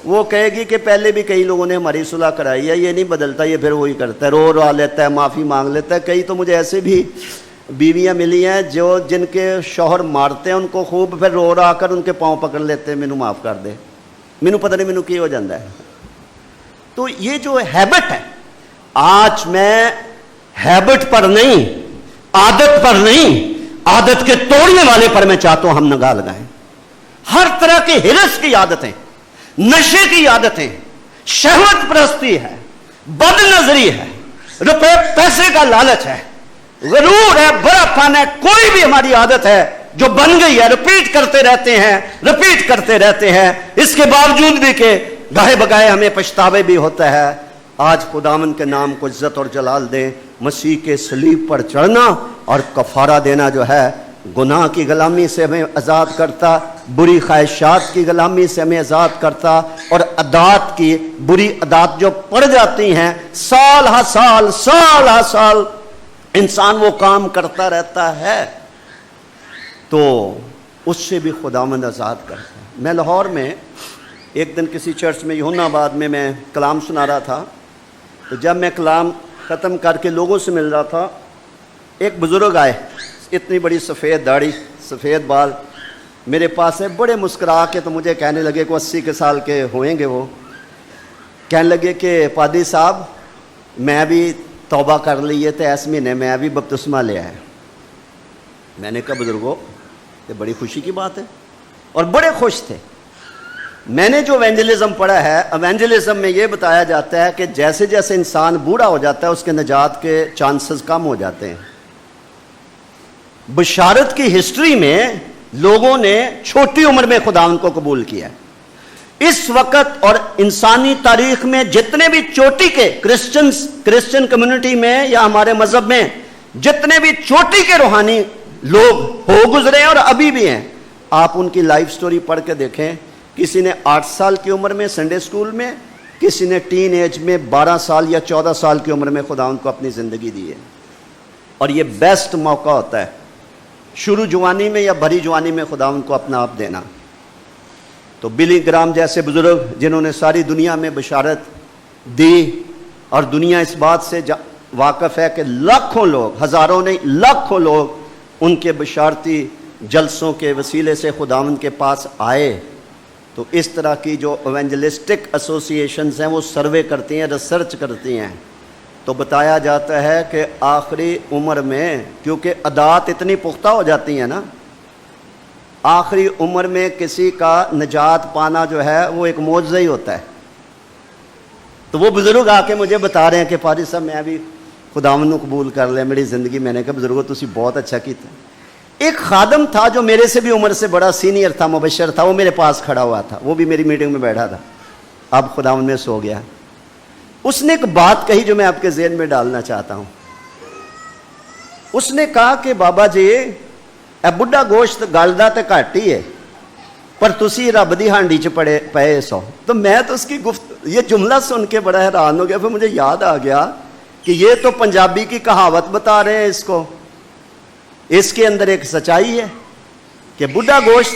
وہ کہے گی کہ پہلے بھی کئی لوگوں نے ہماری صلح کرائی ہے، یہ نہیں بدلتا، یہ پھر وہی کرتا ہے، رو لیتا ہے، معافی مانگ لیتا ہے۔ کئی تو مجھے ایسے بھی بیویاں ملی ہیں جن کے شوہر مارتے ہیں ان کو خوب، پھر رو کر ان کے پاؤں پکڑ لیتے ہیں، مینوں معاف کر دے، مینوں پتہ نہیں مینوں کی ہو جاتا ہے۔ تو یہ جو ہیبٹ ہے، آج میں ہیبٹ پر نہیں، عادت پر نہیں، عادت کے توڑنے والے پر میں چاہتا ہوں ہم نگاہ لگائیں۔ ہر طرح کی ہرس کی عادتیں، نشے کی عادتیں، شہوت پرستی ہے، بد نظری ہے، روپے پیسے کا لالچ ہے، غرور ہے، برا پن ہے، کوئی بھی ہماری عادت ہے جو بن گئی ہے، ریپیٹ کرتے رہتے ہیں، اس کے باوجود بھی کہ گاہے بگاہے ہمیں پچھتاوے بھی ہوتا ہے۔ آج خداوند کے نام کو عزت اور جلال دیں۔ مسیح کے صلیب پر چڑھنا اور کفارہ دینا جو ہے گناہ کی غلامی سے ہمیں آزاد کرتا، بری خواہشات کی غلامی سے ہمیں آزاد کرتا، اور عادات کی بری عادات جو پڑ جاتی ہیں، سال ہا سال انسان وہ کام کرتا رہتا ہے، تو اس سے بھی خداوند آزاد کرتا ہے۔ میں لاہور میں ایک دن کسی چرچ میں، یوحنا آباد میں کلام سنا رہا تھا، تو جب میں کلام ختم کر کے لوگوں سے مل رہا تھا، ایک بزرگ آئے، اتنی بڑی سفید داڑھی، سفید بال، میرے پاس ہے، بڑے مسکرا کے تو مجھے کہنے لگے کہ 80 کے سال کے ہوئیں گے وہ، کہنے لگے کہ پادری صاحب میں بھی توبہ کر لی ہے تو اس مہینے میں ابھی بپتسمہ لیا ہے۔ میں نے کہا بزرگوں یہ بڑی خوشی کی بات ہے، اور بڑے خوش تھے۔ میں نے جو ایونجلزم پڑھا ہے، ایونجلزم میں یہ بتایا جاتا ہے کہ جیسے جیسے انسان بوڑھا ہو جاتا ہے اس کے نجات کے چانسز کم ہو جاتے ہیں۔ بشارت کی ہسٹری میں لوگوں نے چھوٹی عمر میں خداوند کو قبول کیا ہے۔ اس وقت اور انسانی تاریخ میں جتنے بھی چوٹی کے کرسچن کمیونٹی میں یا ہمارے مذہب میں جتنے بھی چوٹی کے روحانی لوگ ہو گزرے ہیں اور ابھی بھی ہیں، آپ ان کی لائف سٹوری پڑھ کے دیکھیں۔ کسی نے 8 سال کی عمر میں سنڈے اسکول میں، کسی نے ٹین ایج میں 12 سال یا 14 سال کی عمر میں خداوند کو اپنی زندگی دی ہے۔ اور یہ بیسٹ موقع ہوتا ہے شروع جوانی میں یا بھری جوانی میں خداوند کو اپنا آپ دینا۔ تو بلی گرام جیسے بزرگ جنہوں نے ساری دنیا میں بشارت دی، اور دنیا اس بات سے واقف ہے کہ لاکھوں لوگ، ہزاروں نہیں لاکھوں لوگ ان کے بشارتی جلسوں کے وسیلے سے خداوند کے پاس آئے۔ تو اس طرح کی جو ایونجلسٹک ایسوسیشنز ہیں وہ سروے کرتی ہیں، ریسرچ کرتی ہیں، تو بتایا جاتا ہے کہ آخری عمر میں، کیونکہ عادات اتنی پختہ ہو جاتی ہیں نا، آخری عمر میں کسی کا نجات پانا جو ہے وہ ایک معجزہ ہی ہوتا ہے۔ تو وہ بزرگ آ کے مجھے بتا رہے ہیں کہ پادری صاحب میں بھی خداوند کو قبول کر لیا میری زندگی۔ میں نے کہا بزرگو تسی بہت اچھا کیتا۔ ایک خادم تھا جو میرے سے بھی عمر سے بڑا سینئر تھا، مبشر تھا، وہ میرے پاس کھڑا ہوا تھا، وہ بھی میری میٹنگ میں بیٹھا تھا، اب خداوند میں سو گیا۔ اس نے ایک بات کہی جو میں آپ کے ذہن میں ڈالنا چاہتا ہوں۔ اس نے کہا کہ بابا جی اے بڈھا گوشت گلدا تے گھٹ ہی ہے، پر تسی رب دی ہانڈی چ پئے سو۔ تو میں تو اس کی یہ جملہ سن کے بڑا حیران ہو گیا۔ پھر مجھے یاد آ گیا کہ یہ تو پنجابی کی کہاوت بتا رہے ہیں اس کو، اس کے اندر ایک سچائی ہے کہ بڈھا گوشت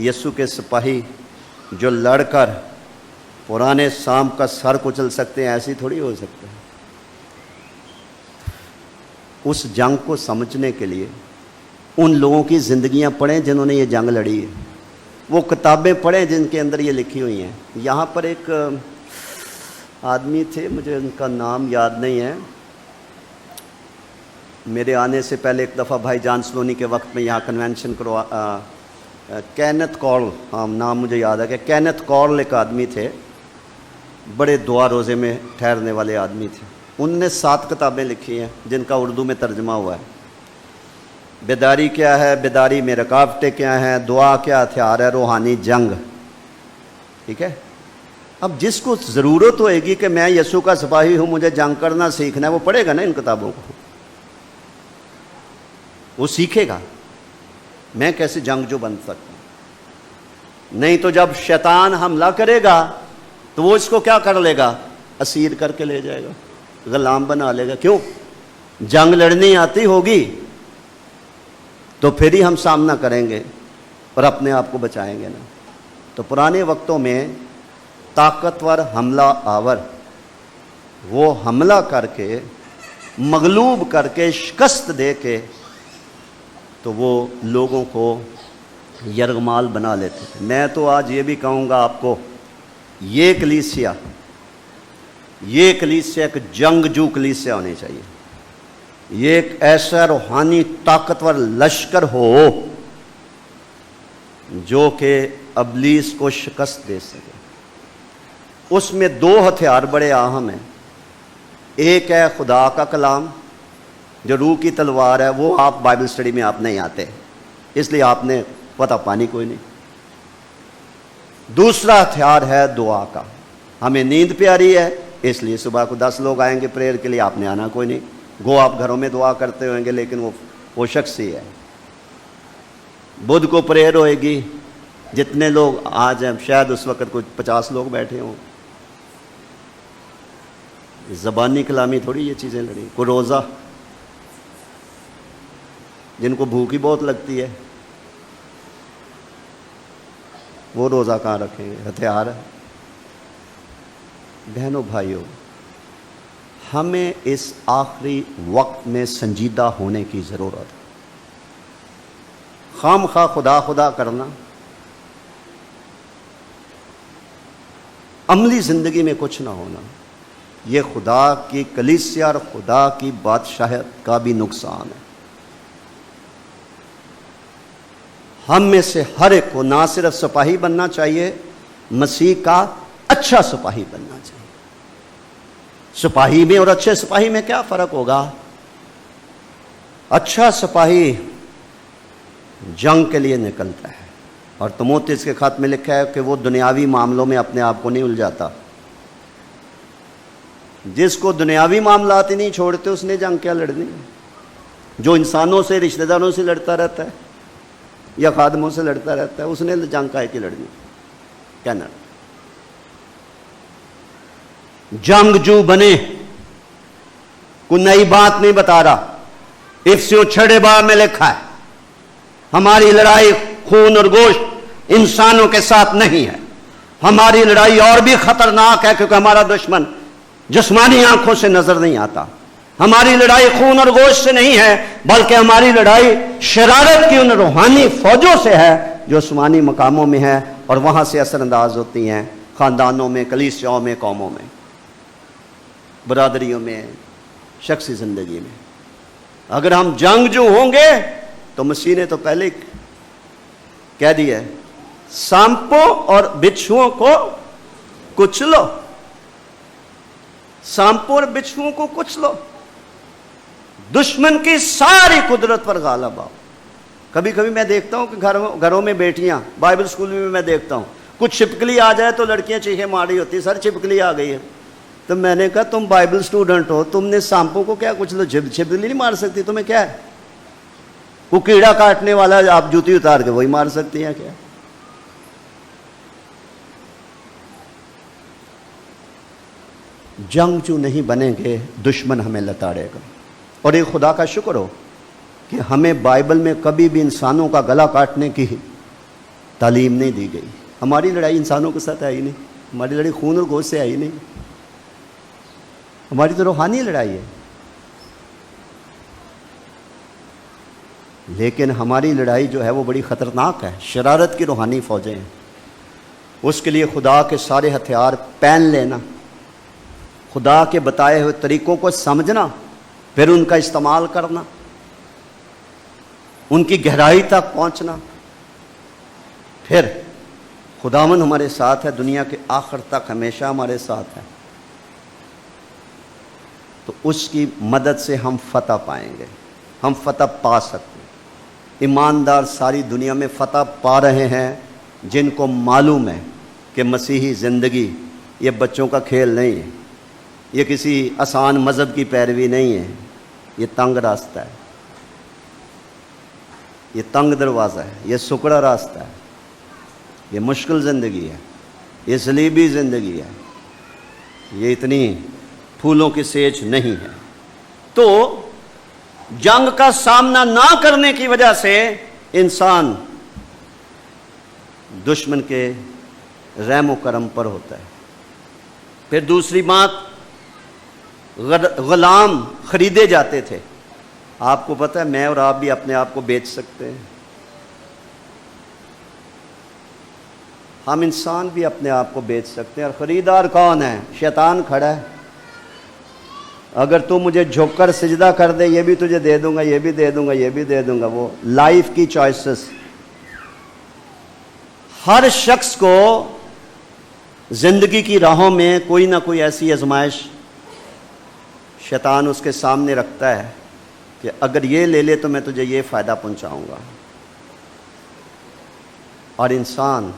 یسوع کے سپاہی جو لڑ کر پرانے سام کا سر کچل سکتے ہیں، ایسی تھوڑی ہو سکتا ہے۔ اس جنگ کو سمجھنے کے لیے ان لوگوں کی زندگیاں پڑھیں جنہوں نے یہ جنگ لڑی ہے، وہ کتابیں پڑھیں جن کے اندر یہ لکھی ہوئی ہیں۔ یہاں پر ایک آدمی تھے، مجھے ان کا نام یاد نہیں ہے، میرے آنے سے پہلے ایک دفعہ بھائی جان سلونی کے وقت میں یہاں کنونشن کینتھ کورل، ہاں نام مجھے یاد ہے کہ کینتھ کورل ایک آدمی تھے، بڑے دعا روزے میں ٹھہرنے والے آدمی تھے۔ ان نے 7 کتابیں لکھی ہیں جن کا اردو میں ترجمہ ہوا ہے۔ بیداری کیا ہے، بیداری میں رکاوٹیں کیا ہیں، دعا کیا ہتھیار ہے، روحانی جنگ، ٹھیک ہے۔ اب جس کو ضرورت ہوئے گی کہ میں یسوع کا سپاہی ہوں، مجھے جنگ کرنا سیکھنا ہے، وہ پڑھے گا نا ان کتابوں کو، وہ سیکھے گا میں کیسے جنگجو بن سکتا ہوں۔ نہیں تو جب شیطان حملہ کرے گا تو وہ اس کو کیا کر لے گا، اسیر کر کے لے جائے گا، غلام بنا لے گا۔ کیوں؟ جنگ لڑنی آتی ہوگی تو پھر ہی ہم سامنا کریں گے اور اپنے آپ کو بچائیں گے نا۔ تو پرانے وقتوں میں طاقتور حملہ آور وہ حملہ کر کے، مغلوب کر کے، شکست دے کے تو وہ لوگوں کو یرغمال بنا لیتے تھے۔ میں تو آج یہ بھی کہوں گا آپ کو، یہ کلیسیا ایک جنگجو کلیسیا ہونی چاہیے۔ یہ ایک ایسا روحانی طاقتور لشکر ہو جو کہ ابلیس کو شکست دے سکے۔ اس میں 2 ہتھیار بڑے اہم ہیں۔ ایک ہے خدا کا کلام جو روح کی تلوار ہے، وہ آپ بائبل سٹڈی میں آپ نہیں آتے، اس لیے آپ نے پتہ پانی کوئی نہیں۔ دوسرا ہتھیار ہے دعا کا۔ ہمیں نیند پیاری ہے اس لیے صبح کو 10 لوگ آئیں گے پریئر کے لیے، آپ نے آنا کوئی نہیں، گو آپ گھروں میں دعا کرتے ہوئیں گے لیکن وہ شخص ہی ہے۔ بدھ کو پریئر ہوئے گی، جتنے لوگ آج ہیں شاید اس وقت کوئی 50 لوگ بیٹھے ہوں۔ زبانی کلامی تھوڑی یہ چیزیں لڑیں۔ کوئی روزہ، جن کو بھوک ہی بہت لگتی ہے وہ روزہ کہاں رکھیں گے؟ ہتھیار ہے۔ بہنوں بھائیوں، ہمیں اس آخری وقت میں سنجیدہ ہونے کی ضرورت ہے۔ خام خواہ خدا خدا کرنا، عملی زندگی میں کچھ نہ ہونا، یہ خدا کی کلیسیا اور خدا کی بادشاہت کا بھی نقصان ہے۔ ہم میں سے ہر ایک کو نہ صرف سپاہی بننا چاہیے، مسیح کا اچھا سپاہی بننا چاہیے۔ سپاہی میں اور اچھے سپاہی میں کیا فرق ہوگا؟ اچھا سپاہی جنگ کے لیے نکلتا ہے، اور تموتھیوس کے خط میں لکھا ہے کہ وہ دنیاوی معاملوں میں اپنے آپ کو نہیں الجھاتا۔ جس کو دنیاوی معاملات ہی نہیں چھوڑتے اس نے جنگ کیا لڑنی؟ جو انسانوں سے، رشتہ داروں سے لڑتا رہتا ہے یا خادموں سے لڑتا رہتا ہے، اس نے جنگ کا ہے کہ لڑنی کہنا۔ جنگجو بنے، کوئی نئی بات نہیں بتا رہا۔ افسیوں 6:12 میں لکھا ہے ہماری لڑائی خون اور گوشت انسانوں کے ساتھ نہیں ہے، ہماری لڑائی اور بھی خطرناک ہے کیونکہ ہمارا دشمن جسمانی آنکھوں سے نظر نہیں آتا۔ ہماری لڑائی خون اور گوشت سے نہیں ہے بلکہ ہماری لڑائی شرارت کی ان روحانی فوجوں سے ہے جو آسمانی مقاموں میں ہے اور وہاں سے اثر انداز ہوتی ہیں، خاندانوں میں، کلیسیاؤں میں، قوموں میں، برادریوں میں، شخصی زندگی میں۔ اگر ہم جنگجو ہوں گے تو مسیح نے تو پہلے کہہ دیا ہے، سانپوں اور بچھوؤں کو کچلو، سانپوں اور بچھوؤں کو کچلو، دشمن کی ساری قدرت پر غالب آؤ۔ کبھی کبھی میں دیکھتا ہوں کہ گھروں میں بیٹیاں، بائبل اسکول میں دیکھتا ہوں کچھ چھپکلی آ جائے تو لڑکیاں چیخیں مار رہی ہوتی، سر چھپکلی آ گئی ہے۔ تو میں نے کہا تم بائبل اسٹوڈنٹ ہو، تم نے سانپوں کو کیا کچلو، چھپکلی نہیں مار سکتی، تمہیں کیا ہے؟ وہ کیڑا کاٹنے والا آپ جوتی اتار کے وہی مار سکتی ہیں کیا؟ جنگجو نہیں بنیں گے، دشمن ہمیں لتاڑے گا۔ اور ایک خدا کا شکر ہو کہ ہمیں بائبل میں کبھی بھی انسانوں کا گلا کاٹنے کی تعلیم نہیں دی گئی. ہماری لڑائی انسانوں کے ساتھ ہے ہی نہیں, ہماری لڑائی خون اور گوشت سے ہے ہی نہیں, ہماری تو روحانی لڑائی ہے. لیکن ہماری لڑائی جو ہے وہ بڑی خطرناک ہے, شرارت کی روحانی فوجیں ہیں. اس کے لیے خدا کے سارے ہتھیار پہن لینا, خدا کے بتائے ہوئے طریقوں کو سمجھنا, پھر ان کا استعمال کرنا, ان کی گہرائی تک پہنچنا, پھر خداوند ہمارے ساتھ ہے, دنیا کے آخر تک ہمیشہ ہمارے ساتھ ہے. تو اس کی مدد سے ہم فتح پائیں گے, ہم فتح پا سکتے ہیں. ایماندار ساری دنیا میں فتح پا رہے ہیں جن کو معلوم ہے کہ مسیحی زندگی یہ بچوں کا کھیل نہیں ہے, یہ کسی آسان مذہب کی پیروی نہیں ہے, یہ تنگ راستہ ہے, یہ تنگ دروازہ ہے, یہ سکڑا راستہ ہے, یہ مشکل زندگی ہے, یہ صلیبی زندگی ہے, یہ اتنی پھولوں کی سیج نہیں ہے. تو جنگ کا سامنا نہ کرنے کی وجہ سے انسان دشمن کے رحم و کرم پر ہوتا ہے. پھر دوسری بات, غلام خریدے جاتے تھے. آپ کو پتہ ہے میں اور آپ بھی اپنے آپ کو بیچ سکتے ہیں. ہم انسان بھی اپنے آپ کو بیچ سکتے ہیں, اور خریدار کون ہے؟ شیطان کھڑا ہے. اگر تو مجھے جھک کر سجدہ کر دے, یہ بھی تجھے دے دوں گا, یہ بھی دے دوں گا, یہ بھی دے دوں گا. وہ لائف کی چوائسز. ہر شخص کو زندگی کی راہوں میں کوئی نہ کوئی ایسی آزمائش شیطان اس کے سامنے رکھتا ہے کہ اگر یہ لے لے تو میں تجھے یہ فائدہ پہنچاؤں گا. اور انسان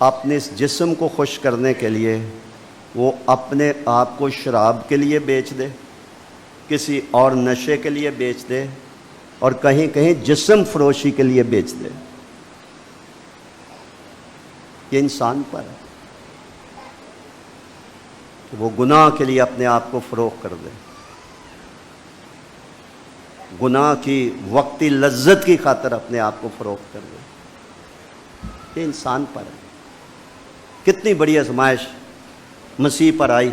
اپنے اس جسم کو خوش کرنے کے لیے وہ اپنے آپ کو شراب کے لیے بیچ دے, کسی اور نشے کے لیے بیچ دے, اور کہیں کہیں جسم فروشی کے لیے بیچ دے. یہ انسان پر ہے کہ وہ گناہ کے لیے اپنے آپ کو فروخت کر دے, گناہ کی وقتی لذت کی خاطر اپنے آپ کو فروخت کر دے. یہ انسان پر ہے. کتنی بڑی آزمائش مسیح پر آئی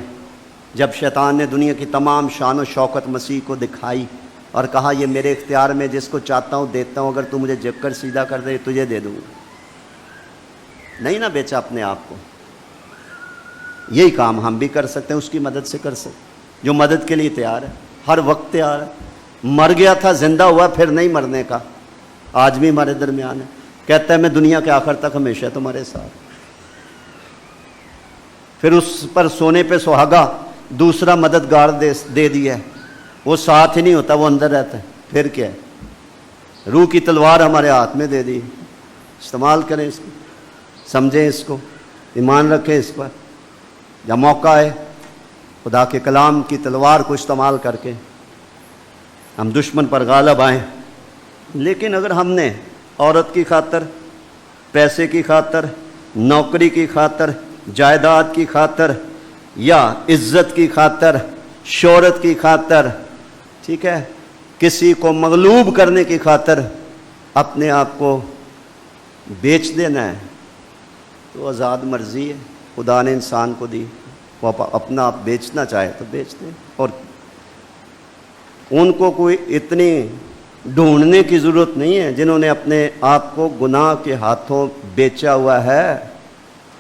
جب شیطان نے دنیا کی تمام شان و شوکت مسیح کو دکھائی اور کہا یہ میرے اختیار میں, جس کو چاہتا ہوں دیتا ہوں, اگر تو مجھے جھک کر سیدھا کر دے تجھے دے دوں گا. نہیں نہ بیچا اپنے آپ کو. یہی کام ہم بھی کر سکتے ہیں, اس کی مدد سے کر سکتے ہیں, جو مدد کے لیے تیار ہے, ہر وقت تیار ہے. مر گیا تھا, زندہ ہوا, پھر نہیں مرنے کا. آج بھی ہمارے درمیان ہے, کہتا ہے میں دنیا کے آخر تک ہمیشہ تمہارے ساتھ. پھر اس پر سونے پہ سہاگا دوسرا مددگار دے دیا ہے. وہ ساتھ ہی نہیں ہوتا, وہ اندر رہتا ہے. پھر کیا ہے؟ روح کی تلوار ہمارے ہاتھ میں دے دی. استعمال کریں اس کو, سمجھیں اس کو, ایمان رکھیں اس پر. جب موقع آئے خدا کے کلام کی تلوار کو استعمال کر کے ہم دشمن پر غالب آئیں. لیکن اگر ہم نے عورت کی خاطر, پیسے کی خاطر, نوکری کی خاطر, جائیداد کی خاطر, یا عزت کی خاطر, شہرت کی خاطر, ٹھیک ہے, کسی کو مغلوب کرنے کی خاطر اپنے آپ کو بیچ دینا ہے, تو آزاد مرضی ہے, خدا نے انسان کو دی. وہ اپنا آپ بیچنا چاہے تو بیچ دیں. اور ان کو کوئی اتنی ڈھونڈنے کی ضرورت نہیں ہے جنہوں نے اپنے آپ کو گناہ کے ہاتھوں بیچا ہوا ہے.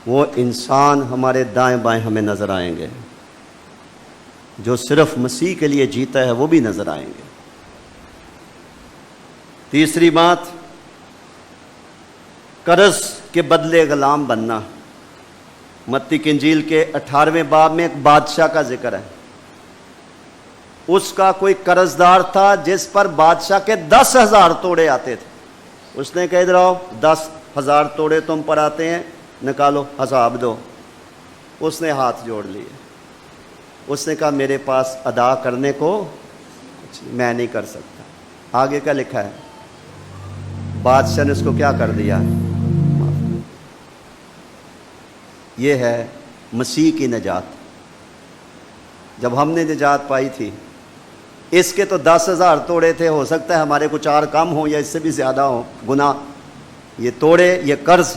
وہ انسان ہمارے دائیں بائیں ہمیں نظر آئیں گے. جو صرف مسیح کے لیے جیتا ہے وہ بھی نظر آئیں گے. تیسری بات, قرض کے بدلے غلام بننا. متی کی انجیل کے 18ویں باب میں ایک بادشاہ کا ذکر ہے. اس کا کوئی قرض دار تھا جس پر بادشاہ کے 10,000 توڑے آتے تھے. اس نے کہا ادھر آؤ, 10,000 توڑے تم پر آتے ہیں, نکالو, حساب دو. اس نے ہاتھ جوڑ لیے. اس نے کہا میرے پاس ادا کرنے کو میں نہیں کر سکتا. آگے کیا لکھا ہے؟ بادشاہ نے اس کو کیا کر دیا؟ یہ ہے مسیح کی نجات. جب ہم نے نجات پائی تھی اس کے تو 10,000 توڑے تھے، ہو سکتا ہے ہمارے کچھ 4 کم ہوں یا اس سے بھی زیادہ ہوں گناہ. یہ توڑے، یہ قرض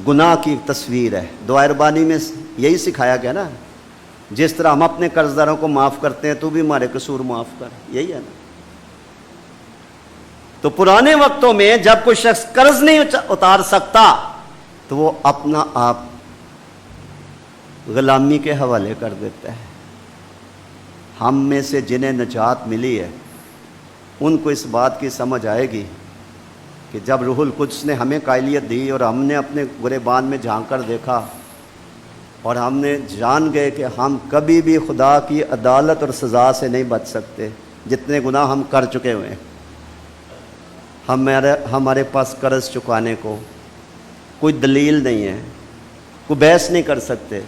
گناہ کی تصویر ہے. دعائے ربانی میں یہی سکھایا گیا نا، جس طرح ہم اپنے قرض داروں کو معاف کرتے ہیں تو بھی ہمارے قصور معاف کر، یہی ہے نا. تو پرانے وقتوں میں جب کوئی شخص قرض نہیں اتار سکتا تو وہ اپنا آپ غلامی کے حوالے کر دیتا ہے. ہم میں سے جنہیں نجات ملی ہے ان کو اس بات کی سمجھ آئے گی کہ جب روح القدس نے ہمیں قائلیت دی اور ہم نے اپنے گریبان میں جھانک کر دیکھا اور ہم نے جان گئے کہ ہم کبھی بھی خدا کی عدالت اور سزا سے نہیں بچ سکتے، جتنے گناہ ہم کر چکے ہوئے ہیں. ہمارے پاس قرض چکانے کو کوئی دلیل نہیں ہے، کوئی بحث نہیں کر سکتے،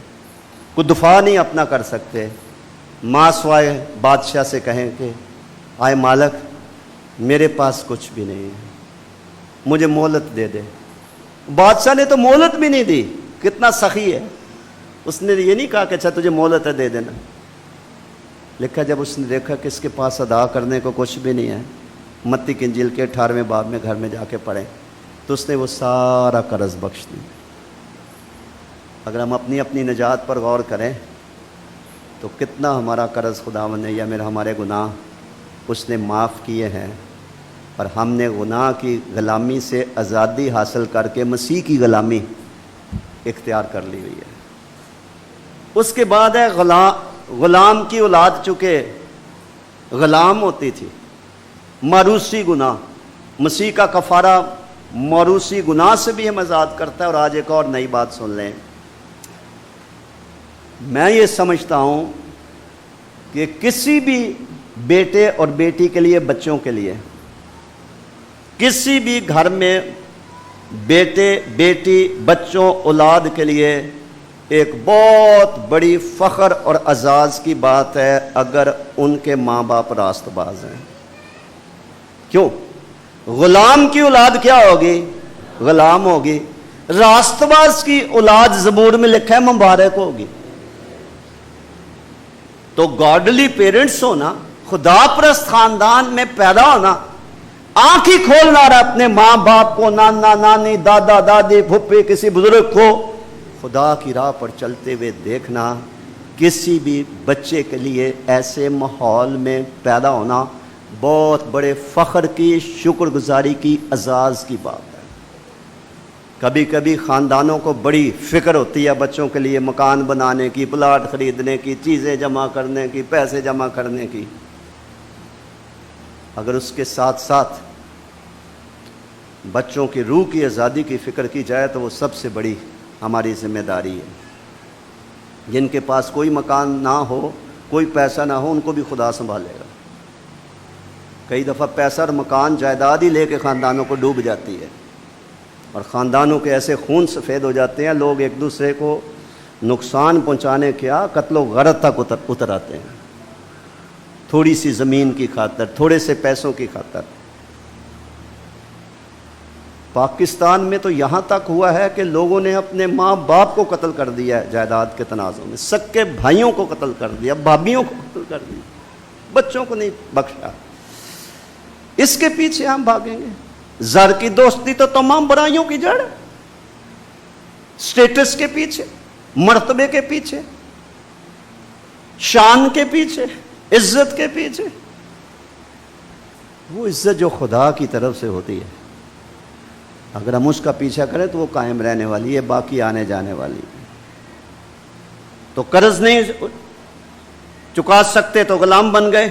کوئی دفاع نہیں اپنا کر سکتے. ماں سوائے بادشاہ سے کہیں کہ آئے مالک میرے پاس کچھ بھی نہیں ہے، مجھے مہلت دے دے. بادشاہ نے تو مہلت بھی نہیں دی، کتنا سخی ہے. اس نے یہ نہیں کہا کہ اچھا تجھے مہلت ہے دے دینا. لکھا جب اس نے دیکھا کہ اس کے پاس ادا کرنے کو کچھ بھی نہیں ہے، متی کی انجیل کے 18ویں باب میں گھر میں جا کے پڑھیں تو اس نے وہ سارا قرض بخش دیا. اگر ہم اپنی اپنی نجات پر غور کریں تو کتنا ہمارا قرض خداوند نے یا ہمارے گناہ اس نے معاف کیے ہیں، اور ہم نے گناہ کی غلامی سے آزادی حاصل کر کے مسیح کی غلامی اختیار کر لی ہوئی ہے. اس کے بعد ہے غلام کی اولاد. چونکہ غلام ہوتی تھی، موروثی گناہ. مسیح کا کفارہ موروثی گناہ سے بھی ہم آزاد کرتا ہے. اور آج ایک اور نئی بات سن لیں. میں یہ سمجھتا ہوں کہ کسی بھی بیٹے اور بیٹی کے لیے، بچوں کے لیے، کسی بھی گھر میں بیٹے بیٹی بچوں اولاد کے لیے ایک بہت بڑی فخر اور اعزاز کی بات ہے اگر ان کے ماں باپ راست باز ہیں. کیوں؟ غلام کی اولاد کیا ہوگی؟ غلام ہوگی. راست باز کی اولاد زبور میں لکھا ہے مبارک ہوگی. تو گاڈلی پیرنٹس ہونا، خدا پرست خاندان میں پیدا ہونا، آنکھ ہی کھولنا رہا اپنے ماں باپ کو، نانا نانی دادا دادی پھپھی کسی بزرگ کو خدا کی راہ پر چلتے ہوئے دیکھنا، کسی بھی بچے کے لیے ایسے ماحول میں پیدا ہونا بہت بڑے فخر کی، شکر گزاری کی، اعزاز کی بات ہے. کبھی کبھی خاندانوں کو بڑی فکر ہوتی ہے بچوں کے لیے مکان بنانے کی، پلاٹ خریدنے کی، چیزیں جمع کرنے کی، پیسے جمع کرنے کی. اگر اس کے ساتھ ساتھ بچوں کی روح کی آزادی کی فکر کی جائے تو وہ سب سے بڑی ہماری ذمہ داری ہے. جن کے پاس کوئی مکان نہ ہو، کوئی پیسہ نہ ہو، ان کو بھی خدا سنبھالے گا. کئی دفعہ پیسہ اور مکان جائیداد ہی لے کے خاندانوں کو ڈوب جاتی ہے، اور خاندانوں کے ایسے خون سفید ہو جاتے ہیں، لوگ ایک دوسرے کو نقصان پہنچانے کیا قتل و غارت تک اتر آتے ہیں، تھوڑی سی زمین کی خاطر، تھوڑے سے پیسوں کی خاطر. پاکستان میں تو یہاں تک ہوا ہے کہ لوگوں نے اپنے ماں باپ کو قتل کر دیا ہے جائیداد کے تنازع میں، سکے بھائیوں کو قتل کر دیا، بھابھیوں کو قتل کر دیا، بچوں کو نہیں بخشا. اس کے پیچھے ہم بھاگیں گے. زر کی دوستی تو تمام برائیوں کی جڑ، سٹیٹس کے پیچھے، مرتبے کے پیچھے، شان کے پیچھے، عزت کے پیچھے. وہ عزت جو خدا کی طرف سے ہوتی ہے، اگر ہم اس کا پیچھا کریں تو وہ قائم رہنے والی ہے، باقی آنے جانے والی ہے. تو قرض نہیں چکا سکتے تو غلام بن گئے.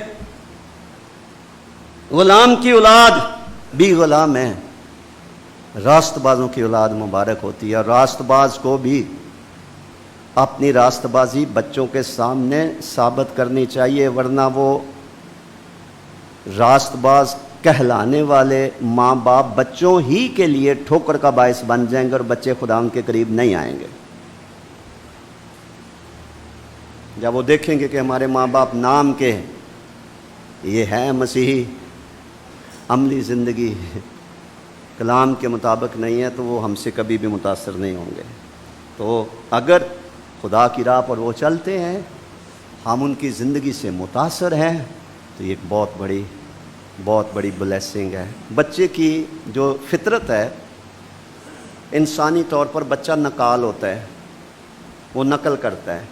غلام کی اولاد بھی غلام ہے. راست بازوں کی اولاد مبارک ہوتی ہے، اور راست باز کو بھی اپنی راست بازی بچوں کے سامنے ثابت کرنی چاہیے، ورنہ وہ راست باز کہلانے والے ماں باپ بچوں ہی کے لیے ٹھوکر کا باعث بن جائیں گے اور بچے خدا ان کے قریب نہیں آئیں گے. جب وہ دیکھیں گے کہ ہمارے ماں باپ نام کے یہ ہے مسیحی، عملی زندگی کلام کے مطابق نہیں ہے، تو وہ ہم سے کبھی بھی متاثر نہیں ہوں گے. تو اگر خدا کی راہ پر وہ چلتے ہیں ہم ان کی زندگی سے متاثر ہیں تو یہ ایک بہت بڑی بلیسنگ ہے۔ بچے کی جو فطرت ہے، انسانی طور پر بچہ نقال ہوتا ہے، وہ نقل کرتا ہے۔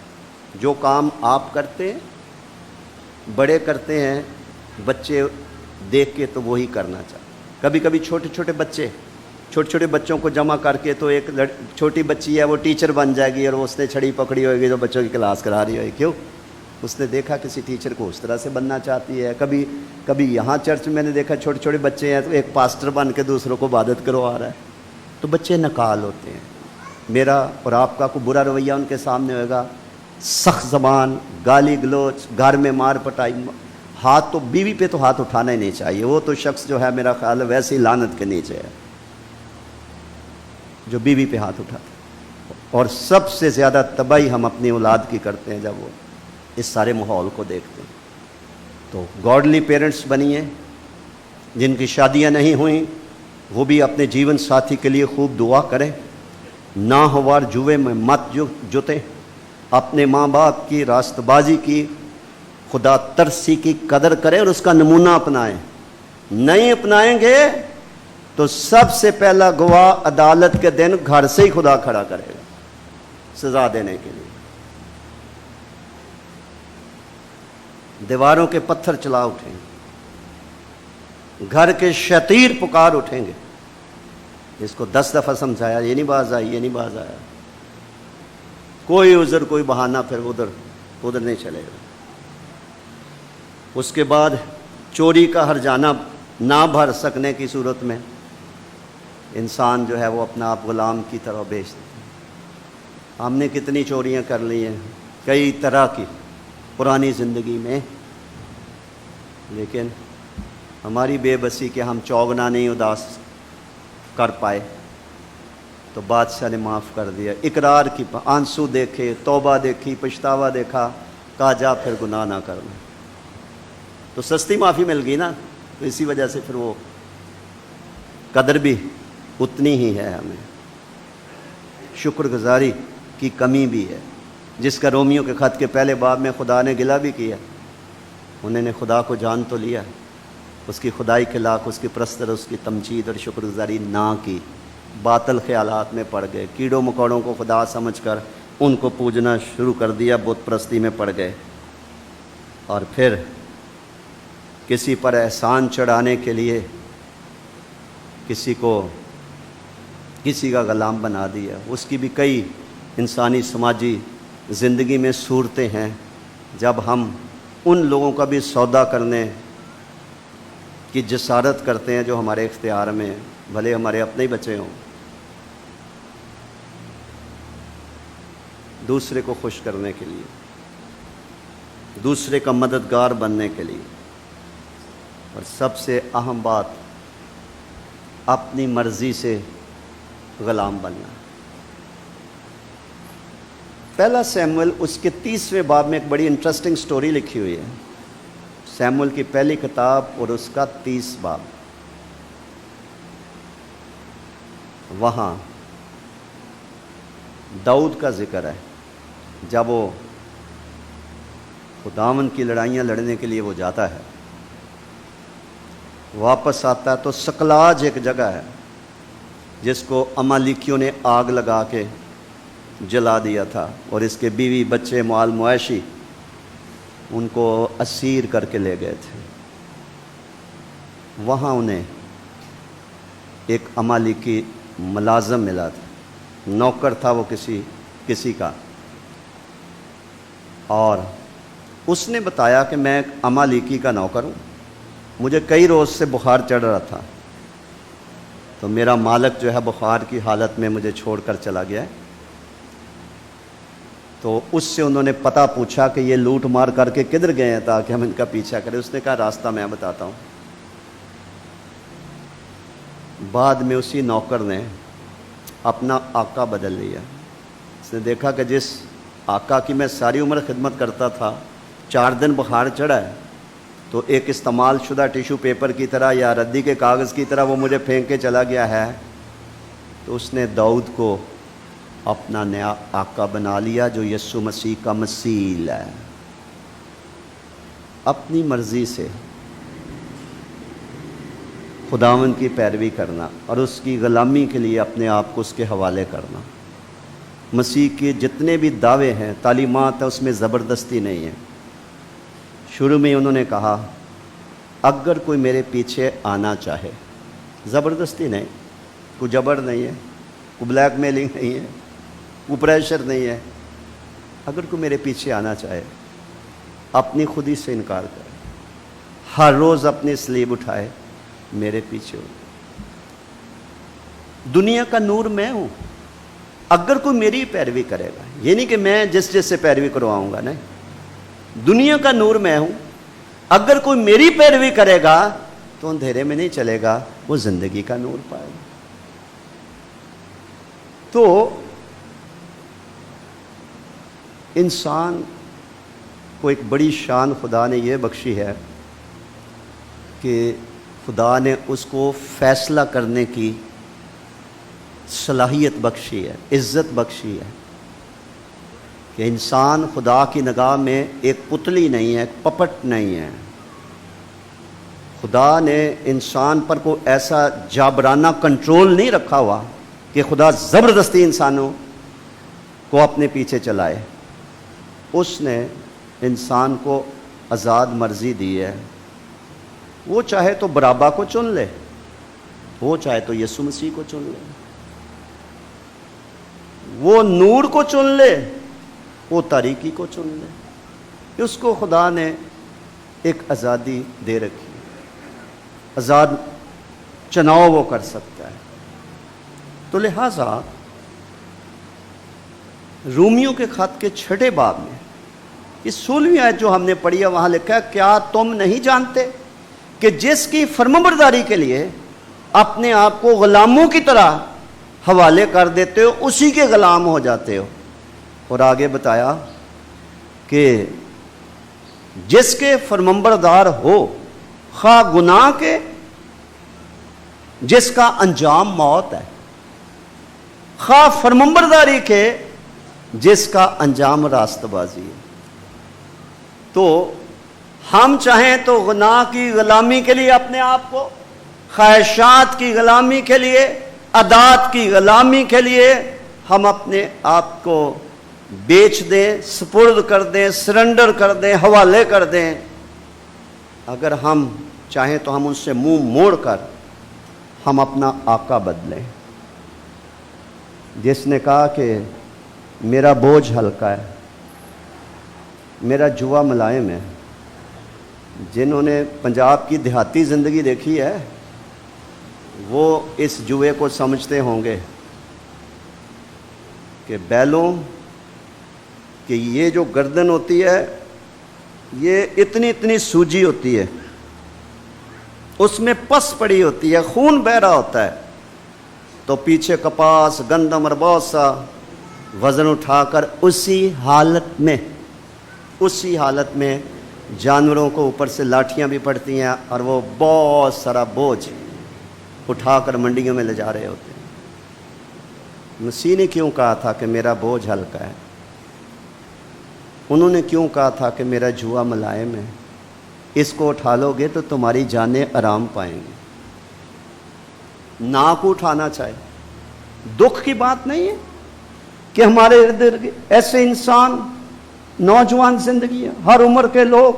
جو کام آپ کرتے ہیں، بڑے کرتے ہیں، بچے دیکھ کے تو وہی کرنا چاہتے۔ کبھی کبھی چھوٹے چھوٹے بچوں کو جمع کر کے تو ایک چھوٹی بچی ہے وہ ٹیچر بن جائے گی، اور وہ اس نے چھڑی پکڑی ہوئے گی تو بچوں کی کلاس کرا رہی ہوگی۔ کیوں؟ اس نے دیکھا کسی ٹیچر کو اس طرح سے بننا چاہتی ہے۔ کبھی یہاں چرچ میں نے دیکھا چھوٹے بچے ہیں تو ایک پاسٹر بن کے دوسروں کو عبادت کروا رہا ہے۔ تو بچے نقال ہوتے ہیں۔ میرا اور آپ کا کوئی برا رویہ ان کے سامنے ہوئے گا، سخت زبان، گالی گلوچ، گھر میں مار پٹائی، ہاتھ تو بیوی پہ تو ہاتھ اٹھانا ہی نہیں چاہیے۔ وہ تو شخص جو ہے میرا خیال ہے ویسے ہی لعنت کے نیچے ہے جو بیوی پہ ہاتھ اٹھاتا۔ اور سب سے زیادہ تباہی ہم اپنی اولاد کی کرتے ہیں جب وہ اس سارے ماحول کو دیکھتے ہیں۔ تو گاڈلی پیرنٹس بنیے، جن کی شادیاں نہیں ہوئیں وہ بھی اپنے جیون ساتھی کے لیے خوب دعا کریں، ناہوار جوئے میں مت جتیں، اپنے ماں باپ کی راست بازی کی، خدا ترسی کی قدر کریں اور اس کا نمونہ اپنائیں۔ نہیں اپنائیں گے تو سب سے پہلا گواہ عدالت کے دن گھر سے ہی خدا کھڑا کرے گا سزا دینے کے لیے۔ دیواروں کے پتھر چلا اٹھیں گے، گھر کے شتیر پکار اٹھیں گے۔ اس کو 10 دفعہ سمجھایا، یہ نہیں باز آیا، کوئی عذر کوئی بہانہ، پھر ادھر نہیں چلے گا۔ اس کے بعد چوری کا ہرجانہ نہ بھر سکنے کی صورت میں انسان جو ہے وہ اپنا آپ غلام کی طرح بیچ دیتا ہے۔ ہم نے کتنی چوریاں کر لی ہیں، کئی طرح کی پرانی زندگی میں، لیکن ہماری بے بسی کہ ہم چوگنا نہیں اداس کر پائے تو بادشاہ نے معاف کر دیا۔ اقرار کی آنسو دیکھے، توبہ دیکھی، پچھتاوا دیکھا، کہا جا پھر گناہ نہ کرنا، تو سستی معافی مل گئی نا۔ تو اسی وجہ سے پھر وہ قدر بھی اتنی ہی ہے، ہمیں شکر گزاری کی کمی بھی ہے، جس کا رومیو کے خط کے پہلے باب میں خدا نے گلہ بھی کیا۔ انہوں نے خدا کو جان تو لیا، اس کی خدائی کے لاکھ، اس کی پرستش، اس کی تمجید اور شکر گزاری نہ کی، باطل خیالات میں پڑ گئے، کیڑوں مکوڑوں کو خدا سمجھ کر ان کو پوجنا شروع کر دیا، بت پرستی میں پڑ گئے، اور پھر کسی پر احسان چڑھانے کے لیے کسی کا غلام بنا دیا۔ اس کی بھی کئی انسانی سماجی زندگی میں صورتیں ہیں جب ہم ان لوگوں کا بھی سودا کرنے کی جسارت کرتے ہیں جو ہمارے اختیار میں، بھلے ہمارے اپنے ہی بچے ہوں، دوسرے کو خوش کرنے کے لیے، دوسرے کا مددگار بننے کے لیے۔ اور سب سے اہم بات، اپنی مرضی سے غلام بننا۔ پہلا سیموئل اس کے 30ویں باب میں ایک بڑی انٹرسٹنگ سٹوری لکھی ہوئی ہے، سیموئل کی پہلی کتاب اور اس کا 30 باب۔ وہاں داؤد کا ذکر ہے، جب وہ خداوند کی لڑائیاں لڑنے کے لیے وہ جاتا ہے، واپس آتا ہے تو سکلاج ایک جگہ ہے جس کو امالیکیوں نے آگ لگا کے جلا دیا تھا، اور اس کے بیوی بچے مال مویشی ان کو اسیر کر کے لے گئے تھے۔ وہاں انہیں ایک امالیکی ملازم ملا تھا، نوکر تھا وہ کسی کا، اور اس نے بتایا کہ میں ایک امالیکی کا نوکر ہوں، مجھے کئی روز سے بخار چڑھ رہا تھا، تو میرا مالک جو ہے بخار کی حالت میں مجھے چھوڑ کر چلا گیا ہے۔ تو اس سے انہوں نے پتہ پوچھا کہ یہ لوٹ مار کر کے کدھر گئے ہیں تاکہ ہم ان کا پیچھا کریں۔ اس نے کہا راستہ میں بتاتا ہوں۔ بعد میں اسی نوکر نے اپنا آقا بدل لیا۔ اس نے دیکھا کہ جس آقا کی میں ساری عمر خدمت کرتا تھا، 4 دن بخار چڑھا ہے، تو ایک استعمال شدہ ٹیشو پیپر کی طرح یا ردی کے کاغذ کی طرح وہ مجھے پھینک کے چلا گیا ہے۔ تو اس نے داؤد کو اپنا نیا آقا بنا لیا جو یسوع مسیح کا مثیل ہے۔ اپنی مرضی سے خداوند کی پیروی کرنا اور اس کی غلامی کے لیے اپنے آپ کو اس کے حوالے کرنا۔ مسیح کے جتنے بھی دعوے ہیں، تعلیمات ہیں، اس میں زبردستی نہیں ہے۔ شروع میں انہوں نے کہا اگر کوئی میرے پیچھے آنا چاہے، زبردستی نہیں، کوئی جبر نہیں ہے، کوئی بلیک میلنگ نہیں ہے، کوئی پریشر نہیں ہے۔ اگر کوئی میرے پیچھے آنا چاہے، اپنی خودی سے انکار کرے، ہر روز اپنی صلیب اٹھائے، میرے پیچھے ہو۔ دنیا کا نور میں ہوں، اگر کوئی میری پیروی کرے گا، یہ نہیں کہ میں جس سے پیروی کرواؤں گا، نہیں، دنیا کا نور میں ہوں، اگر کوئی میری پیروی کرے گا تو اندھیرے میں نہیں چلے گا، وہ زندگی کا نور پائے گا۔ تو انسان کو ایک بڑی شان خدا نے یہ بخشی ہے کہ خدا نے اس کو فیصلہ کرنے کی صلاحیت بخشی ہے، عزت بخشی ہے کہ انسان خدا کی نگاہ میں ایک پتلی نہیں ہے، ایک پپٹ نہیں ہے۔ خدا نے انسان پر کوئی ایسا جابرانہ کنٹرول نہیں رکھا ہوا کہ خدا زبردستی انسانوں کو اپنے پیچھے چلائے۔ اس نے انسان کو آزاد مرضی دی ہے، وہ چاہے تو برابا کو چن لے، وہ چاہے تو یسوع مسیح کو چن لے، وہ نور کو چن لے، وہ تاریکی کو چن لے۔ اس کو خدا نے ایک آزادی دے رکھی، آزاد چناؤ وہ کر سکتا ہے۔ تو لہٰذا رومیوں کے خط کے 6 باب میں یہ 16ویں آیت جو ہم نے پڑھی ہے، وہاں لکھا ہے کیا تم نہیں جانتے کہ جس کی فرمانبرداری کے لیے اپنے آپ کو غلاموں کی طرح حوالے کر دیتے ہو، اسی کے غلام ہو جاتے ہو۔ اور آگے بتایا کہ جس کے فرمانبردار ہو، خواہ گناہ کے جس کا انجام موت ہے، خواہ فرمانبرداری کے جس کا انجام راست بازی ہے۔ تو ہم چاہیں تو گناہ کی غلامی کے لیے اپنے آپ کو، خواہشات کی غلامی کے لیے، عادات کی غلامی کے لیے ہم اپنے آپ کو بیچ دیں، سپرد کر دیں، سرنڈر کر دیں، حوالے کر دیں۔ اگر ہم چاہیں تو ہم ان سے منہ موڑ کر ہم اپنا آقا بدلیں۔ جس نے کہا کہ میرا بوجھ ہلکا ہے، میرا جوا ملائم ہے۔ جنہوں نے پنجاب کی دیہاتی زندگی دیکھی ہے وہ اس جوے کو سمجھتے ہوں گے کہ بیلوں کہ یہ جو گردن ہوتی ہے یہ اتنی سوجی ہوتی ہے، اس میں پس پڑی ہوتی ہے، خون بہ رہا ہوتا ہے، تو پیچھے کپاس، گندم اور بہت سا وزن اٹھا کر اسی حالت میں جانوروں کو اوپر سے لاٹھیاں بھی پڑتی ہیں اور وہ بہت سارا بوجھ اٹھا کر منڈیوں میں لے جا رہے ہوتے ہیں۔ مسیح نے کیوں کہا تھا کہ میرا بوجھ ہلکا ہے؟ انہوں نے کیوں کہا تھا کہ میرا جوا ملائم ہے؟ اس کو اٹھا لو گے تو تمہاری جانیں آرام پائیں گی۔ نا کو اٹھانا چاہے، دکھ کی بات نہیں ہے کہ ہمارے ارد گرد ایسے انسان، نوجوان زندگی ہے، ہر عمر کے لوگ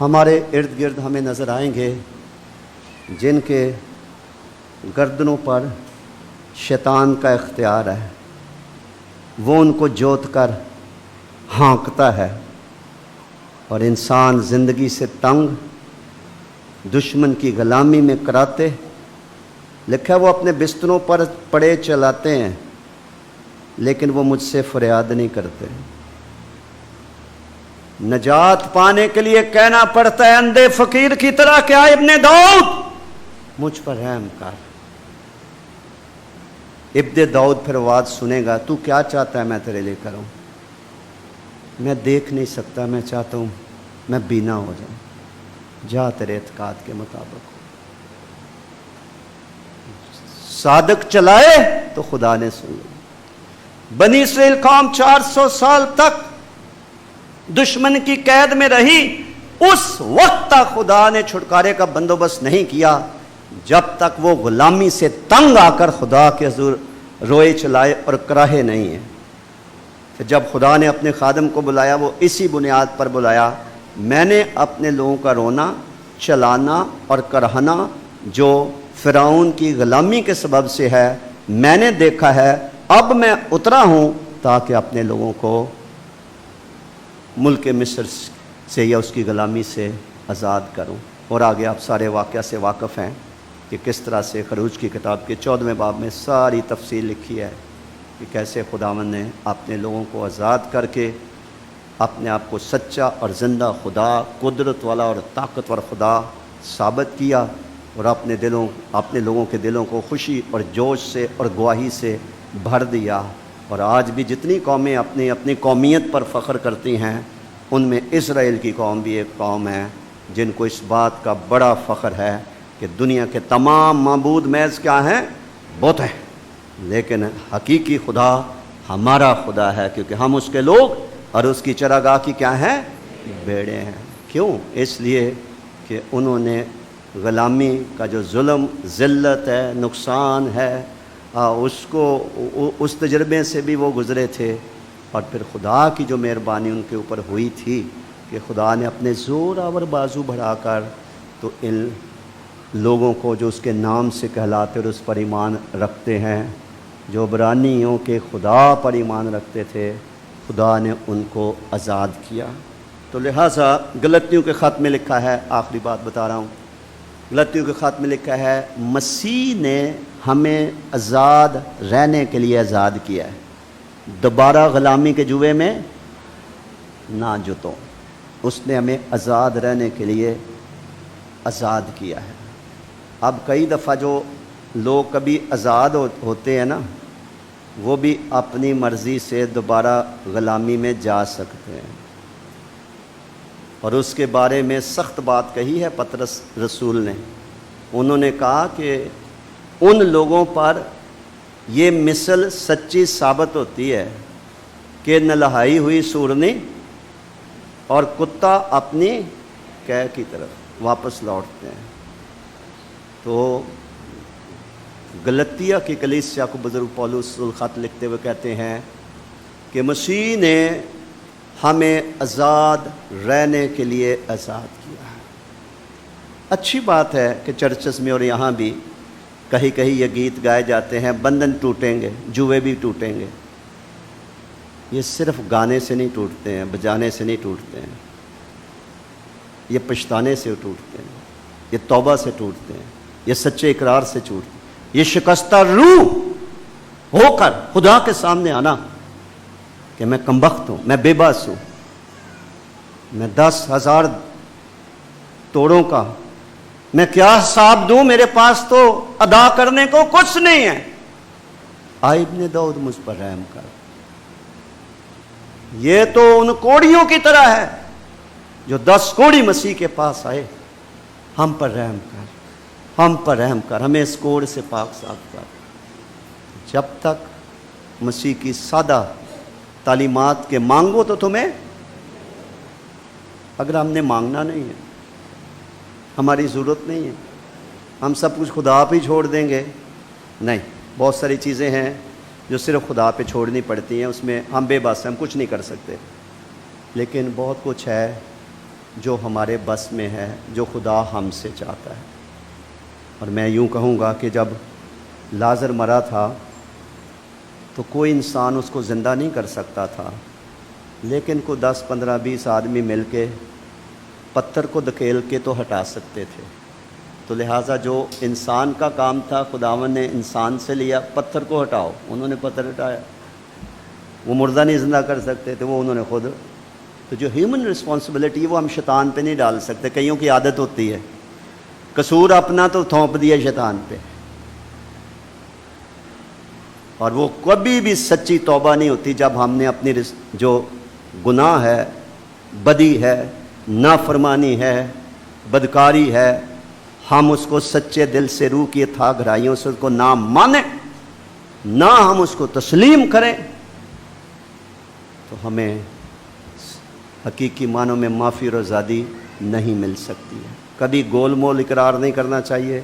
ہمارے ارد گرد ہمیں نظر آئیں گے جن کے گردنوں پر شیطان کا اختیار ہے، وہ ان کو جوت کر ہانکتا ہے اور انسان زندگی سے تنگ، دشمن کی غلامی میں کراتے، لکھا ہے وہ اپنے بستروں پر پڑے چلاتے ہیں لیکن وہ مجھ سے فریاد نہیں کرتے۔ نجات پانے کے لیے کہنا پڑتا ہے اندھے فقیر کی طرح، کیا ابن داؤد مجھ پر رحم کر۔ ابن داؤد پھر آواز سنے گا، تو کیا چاہتا ہے میں تیرے لیے کروں؟ میں دیکھ نہیں سکتا، میں چاہتا ہوں میں بینا ہو جاؤں، جا تیرے اعتقاد کے مطابق۔ صادق چلائے تو خدا نے سن لیا۔ بنی اسرائیل قوم 400 سال تک دشمن کی قید میں رہی، اس وقت تک خدا نے چھٹکارے کا بندوبست نہیں کیا جب تک وہ غلامی سے تنگ آ کر خدا کے حضور روئے چلائے اور کراہے نہیں ہیں۔ پھر جب خدا نے اپنے خادم کو بلایا وہ اسی بنیاد پر بلایا، میں نے اپنے لوگوں کا رونا، چلانا اور کرہنا جو فرعون کی غلامی کے سبب سے ہے میں نے دیکھا ہے، اب میں اترا ہوں تاکہ اپنے لوگوں کو ملک مصر سے یا اس کی غلامی سے آزاد کروں۔ اور آگے آپ سارے واقعہ سے واقف ہیں کہ کس طرح سے خروج کی کتاب کے 14ویں باب میں ساری تفصیل لکھی ہے کہ کیسے خداوند نے اپنے لوگوں کو آزاد کر کے اپنے آپ کو سچا اور زندہ خدا، قدرت والا اور طاقتور خدا ثابت کیا، اور اپنے لوگوں کے دلوں کو خوشی اور جوش سے اور گواہی سے بھر دیا۔ اور آج بھی جتنی قومیں اپنی قومیت پر فخر کرتی ہیں، ان میں اسرائیل کی قوم بھی ایک قوم ہے جن کو اس بات کا بڑا فخر ہے کہ دنیا کے تمام معبود محض کیا ہیں؟ بت ہیں، لیکن حقیقی خدا ہمارا خدا ہے، کیونکہ ہم اس کے لوگ اور اس کی چراگاہ کی کیا ہیں؟ بیڑے ہیں۔ کیوں؟ اس لیے کہ انہوں نے غلامی کا جو ظلم، ذلت ہے، نقصان ہے، اس تجربے سے بھی وہ گزرے تھے، اور پھر خدا کی جو مہربانی ان کے اوپر ہوئی تھی کہ خدا نے اپنے زور آور بازو بڑھا کر تو ان لوگوں کو جو اس کے نام سے کہلاتے اور اس پر ایمان رکھتے ہیں، جو عبرانیوں کے خدا پر ایمان رکھتے تھے، خدا نے ان کو آزاد کیا۔ تو لہٰذا غلطیوں کے خط میں لکھا ہے، آخری بات بتا رہا ہوں، غلطیوں کے خط میں لکھا ہے مسیح نے ہمیں آزاد رہنے کے لیے آزاد کیا ہے، دوبارہ غلامی کے جوئے میں نہ جتو، اس نے ہمیں آزاد رہنے کے لیے آزاد کیا ہے۔ اب کئی دفعہ جو لوگ کبھی آزاد ہوتے ہیں نا، وہ بھی اپنی مرضی سے دوبارہ غلامی میں جا سکتے ہیں، اور اس کے بارے میں سخت بات کہی ہے پطرس رسول نے۔ انہوں نے کہا کہ ان لوگوں پر یہ مثل سچی ثابت ہوتی ہے کہ نلہائی ہوئی سورنی اور کتا اپنی قے کی طرف واپس لوٹتے ہیں۔ تو غلطیہ کی کلیسیا کو بزرگ پولس الخط لکھتے ہوئے کہتے ہیں کہ مسیح نے ہمیں آزاد رہنے کے لیے آزاد کیا ہے۔ اچھی بات ہے کہ چرچز میں اور یہاں بھی کہیں کہیں یہ گیت گائے جاتے ہیں، بندھن ٹوٹیں گے، جوئے بھی ٹوٹیں گے۔ یہ صرف گانے سے نہیں ٹوٹتے ہیں، بجانے سے نہیں ٹوٹتے ہیں، یہ پچھتانے سے ٹوٹتے ہیں، یہ توبہ سے ٹوٹتے ہیں، یہ سچے اقرار سے ٹوٹتے ہیں، یہ شکستہ روح ہو کر خدا کے سامنے آنا کہ میں کمبخت ہوں، میں بے بس ہوں، میں 10,000 توڑوں کا میں کیا حساب دوں، میرے پاس تو ادا کرنے کو کچھ نہیں ہے، آئے ابن داؤد مجھ پر رحم کر۔ یہ تو ان کوڑیوں کی طرح ہے جو 10 کوڑی مسیح کے پاس آئے، ہم پر رحم کر، ہم پر رحم کر، ہمیں اس کوڑ سے پاک صاف کر۔ جب تک مسیح کی سادہ تعلیمات کے مانگو تو تمہیں، اگر ہم نے مانگنا نہیں ہے، ہماری ضرورت نہیں ہے، ہم سب کچھ خدا پہ ہی چھوڑ دیں گے، نہیں، بہت ساری چیزیں ہیں جو صرف خدا پہ چھوڑنی پڑتی ہیں، اس میں ہم بے بس ہیں، ہم کچھ نہیں کر سکتے، لیکن بہت کچھ ہے جو ہمارے بس میں ہے، جو خدا ہم سے چاہتا ہے۔ اور میں یوں کہوں گا کہ جب لازر مرا تھا تو کوئی انسان اس کو زندہ نہیں کر سکتا تھا، لیکن کو 10 15 20 آدمی مل کے پتھر کو دھکیل کے تو ہٹا سکتے تھے۔ تو لہٰذا جو انسان کا کام تھا خداوند نے انسان سے لیا، پتھر کو ہٹاؤ، انہوں نے پتھر ہٹایا۔ وہ مردہ نہیں زندہ کر سکتے تھے، وہ انہوں نے خود۔ تو جو ہیومن رسپانسبلٹی وہ ہم شیطان پہ نہیں ڈال سکتے، کئیوں کی عادت ہوتی ہے قصور اپنا تو تھونپ دیا شیطان پہ، اور وہ کبھی بھی سچی توبہ نہیں ہوتی جب ہم نے اپنی جو گناہ ہے، بدی ہے، نافرمانی ہے، بدکاری ہے، ہم اس کو سچے دل سے، روح کی تھا گہرائیوں سے اس کو نہ مانیں، نہ ہم اس کو تسلیم کریں، تو ہمیں حقیقی معنوں میں معافی اور آزادی نہیں مل سکتی ہے۔ کبھی گول مول اقرار نہیں کرنا چاہیے،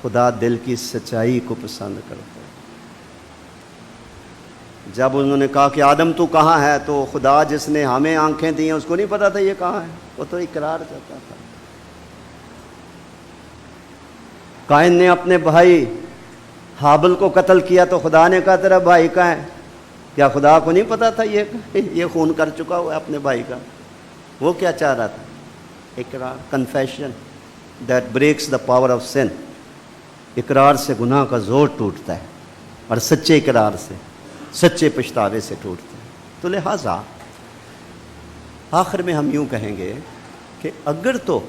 خدا دل کی سچائی کو پسند کرتا ہے۔ جب انہوں نے کہا کہ آدم تو کہاں ہے، تو خدا جس نے ہمیں آنکھیں دی ہیں اس کو نہیں پتا تھا یہ کہاں ہے، وہ تو اقرار کرتا تھا۔ قائن نے اپنے بھائی حابل کو قتل کیا تو خدا نے کہا تیرا بھائی کہاں ہے؟ کیا خدا کو نہیں پتا تھا یہ خون کر چکا ہوا ہے اپنے بھائی کا؟ وہ کیا چاہ رہا تھا؟ اقرار، confession that breaks the power of sin. اقرار سے گناہ کا زور ٹوٹتا ہے، اور سچے اقرار سے، سچے پچھتاوے سے ٹوٹتا ہے۔ تو لہٰذا آخر میں ہم یوں کہیں گے کہ اگر تو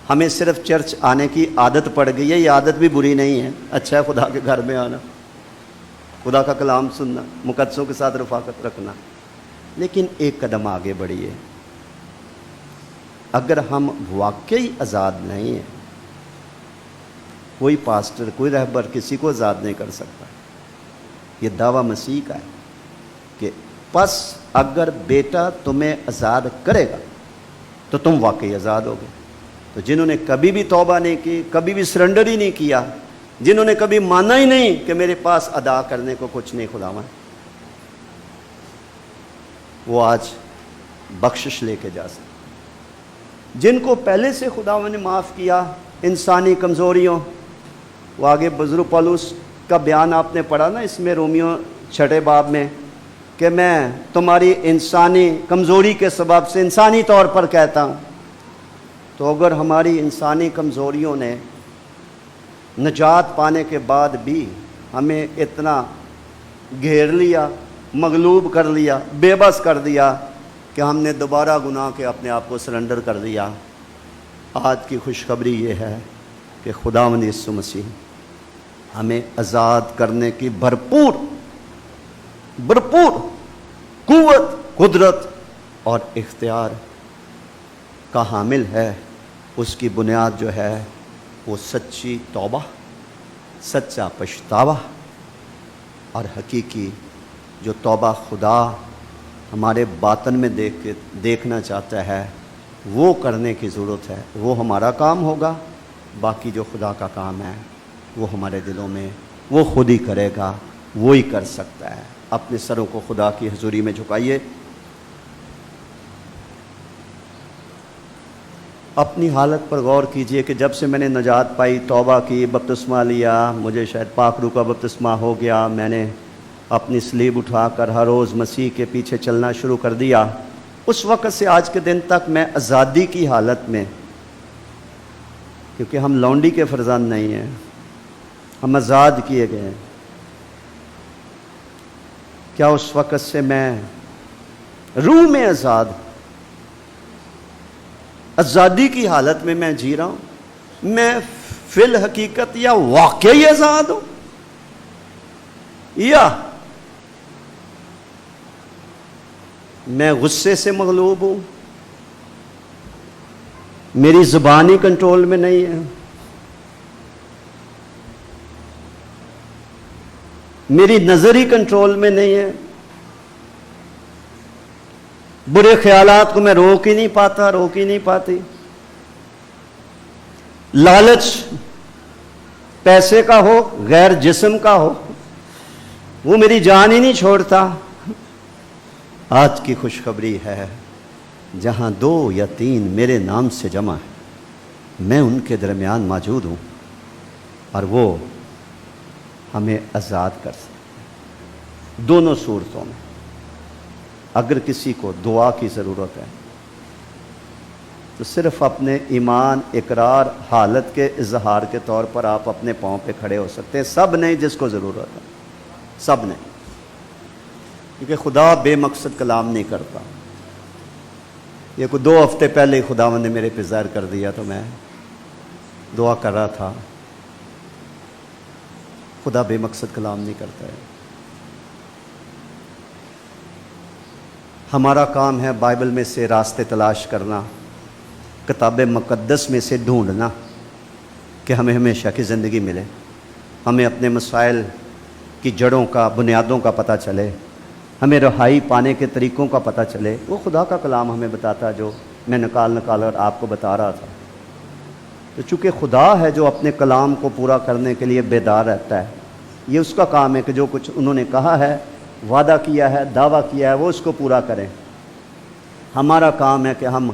ہمیں صرف چرچ آنے کی عادت پڑ گئی ہے، یہ عادت بھی بری نہیں ہے، اچھا ہے خدا کے گھر میں آنا، خدا کا کلام سننا، مقدسوں کے ساتھ رفاقت رکھنا، لیکن ایک قدم آگے بڑھیے۔ اگر ہم واقعی آزاد نہیں ہیں، کوئی پاسٹر، کوئی رہبر کسی کو آزاد نہیں کر سکتا۔ یہ دعویٰ مسیح کا ہے کہ پس اگر بیٹا تمہیں آزاد کرے گا تو تم واقعی آزاد ہوگے۔ تو جنہوں نے کبھی بھی توبہ نہیں کی، کبھی بھی سرنڈر ہی نہیں کیا، جنہوں نے کبھی مانا ہی نہیں کہ میرے پاس ادا کرنے کو کچھ نہیں خداوند، وہ آج بخشش لے کے جا سکتے۔ جن کو پہلے سے خداوند نے معاف کیا انسانی کمزوریوں، وہ آگے بزرگ پولس کا بیان آپ نے پڑھا نا، اس میں رومیو 6 باب میں، کہ میں تمہاری انسانی کمزوری کے سبب سے انسانی طور پر کہتا ہوں۔ تو اگر ہماری انسانی کمزوریوں نے نجات پانے کے بعد بھی ہمیں اتنا گھیر لیا، مغلوب کر لیا، بے بس کر دیا کہ ہم نے دوبارہ گناہ کے اپنے آپ کو سرنڈر کر دیا، آج کی خوشخبری یہ ہے کہ خداوند یسوع مسیح ہمیں آزاد کرنے کی بھرپور قوت، قدرت اور اختیار کا حامل ہے۔ اس کی بنیاد جو ہے وہ سچی توبہ، سچا پچھتاوا، اور حقیقی جو توبہ خدا ہمارے باطن میں دیکھنا چاہتا ہے، وہ کرنے کی ضرورت ہے۔ وہ ہمارا کام ہوگا، باقی جو خدا کا کام ہے وہ ہمارے دلوں میں وہ خود ہی کرے گا، وہی کر سکتا ہے۔ اپنے سروں کو خدا کی حضوری میں جھکائیے، اپنی حالت پر غور کیجئے کہ جب سے میں نے نجات پائی، توبہ کی، بپتسمہ لیا، مجھے شاید پاک روح کا بپتسمہ ہو گیا، میں نے اپنی صلیب اٹھا کر ہر روز مسیح کے پیچھے چلنا شروع کر دیا، اس وقت سے آج کے دن تک میں آزادی کی حالت میں، کیونکہ ہم لونڈی کے فرزند نہیں ہیں، ہم آزاد کیے گئے ہیں، کیا اس وقت سے میں روح میں آزادی کی حالت میں جی رہا ہوں؟ میں فی الحقیقت یا واقعی آزاد ہوں، یا میں غصے سے مغلوب ہوں، میری زبان ہی کنٹرول میں نہیں ہے، میری نظر ہی کنٹرول میں نہیں ہے، برے خیالات کو میں روک ہی نہیں پاتی، لالچ پیسے کا ہو، غیر جسم کا ہو، وہ میری جان ہی نہیں چھوڑتا۔ آج کی خوشخبری ہے، جہاں 2 یا 3 میرے نام سے جمع ہے، میں ان کے درمیان موجود ہوں، اور وہ ہمیں آزاد کر سکتے ہیں دونوں صورتوں میں۔ اگر کسی کو دعا کی ضرورت ہے تو صرف اپنے ایمان، اقرار، حالت کے اظہار کے طور پر آپ اپنے پاؤں پہ کھڑے ہو سکتے ہیں، سب نہیں جس کو ضرورت ہے، سب نہیں، کیونکہ خدا بے مقصد کلام نہیں کرتا۔ یہ کوئی 2 ہفتے پہلے خداوند نے میرے پہ ظاہر کر دیا، تو میں دعا کر رہا تھا۔ خدا بے مقصد کلام نہیں کرتا ہے۔ ہمارا کام ہے بائبل میں سے راستے تلاش کرنا، کتاب مقدس میں سے ڈھونڈنا کہ ہمیں ہمیشہ کی زندگی ملے، ہمیں اپنے مسائل کی جڑوں کا، بنیادوں کا پتہ چلے، ہمیں رہائی پانے کے طریقوں کا پتہ چلے۔ وہ خدا کا کلام ہمیں بتاتا جو میں نکال کر آپ کو بتا رہا تھا۔ تو چونکہ خدا ہے جو اپنے کلام کو پورا کرنے کے لیے بیدار رہتا ہے، یہ اس کا کام ہے کہ جو کچھ انہوں نے کہا ہے، وعدہ کیا ہے، دعویٰ کیا ہے، وہ اس کو پورا کریں۔ ہمارا کام ہے کہ ہم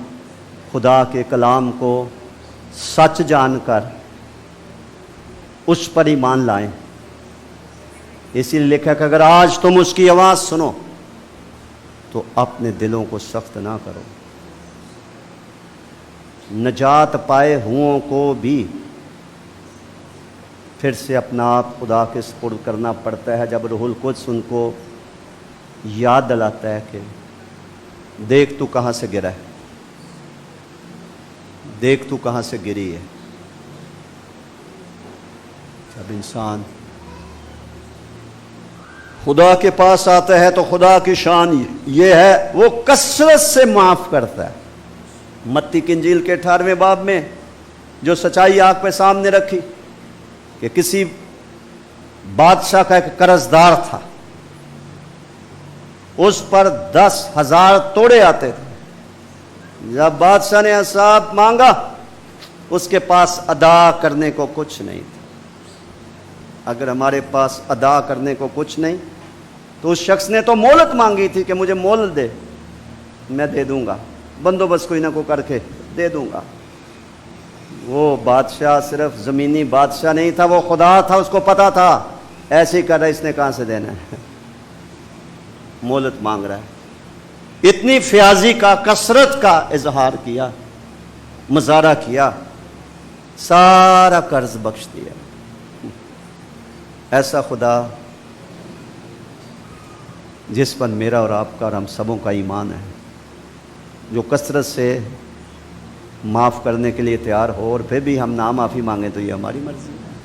خدا کے کلام کو سچ جان کر اس پر ایمان لائیں۔ اسی لیے لکھا کہ اگر آج تم اس کی آواز سنو تو اپنے دلوں کو سخت نہ کرو۔ نجات پائے ہوں کو بھی پھر سے اپنا آپ خدا کے سپرد کرنا پڑتا ہے، جب روح القدس ان کو یاد دلاتا ہے کہ دیکھ تو کہاں سے گرا ہے، دیکھ تو کہاں سے گری ہے۔ جب انسان خدا کے پاس آتا ہے تو خدا کی شان یہ ہے وہ کثرت سے معاف کرتا ہے۔ متی کی انجیل کے 18ویں باب میں جو سچائی آنکھ پہ سامنے رکھی کہ کسی بادشاہ کا ایک قرض دار تھا، اس پر 10,000 توڑے آتے تھے۔ جب بادشاہ نے حساب مانگا اس کے پاس ادا کرنے کو کچھ نہیں تھا۔ اگر ہمارے پاس ادا کرنے کو کچھ نہیں تو اس شخص نے تو مہلت مانگی تھی کہ مجھے مہلت دے، میں دے دوں گا، بندوبست کوئی نہ کوئی کر کے دے دوں گا۔ وہ بادشاہ صرف زمینی بادشاہ نہیں تھا، وہ خدا تھا، اس کو پتا تھا ایسے ہی کر رہا ہے، اس نے کہاں سے دینا ہے، مہلت مانگ رہا ہے۔ اتنی فیاضی کا، کثرت کا اظہار کیا، مظاہرہ کیا، سارا قرض بخش دیا۔ ایسا خدا جس پر میرا اور آپ کا اور ہم سبوں کا ایمان ہے، جو کثرت سے معاف کرنے کے لیے تیار ہو، اور پھر بھی ہم نامعافی مانگیں تو یہ ہماری مرضی ہے۔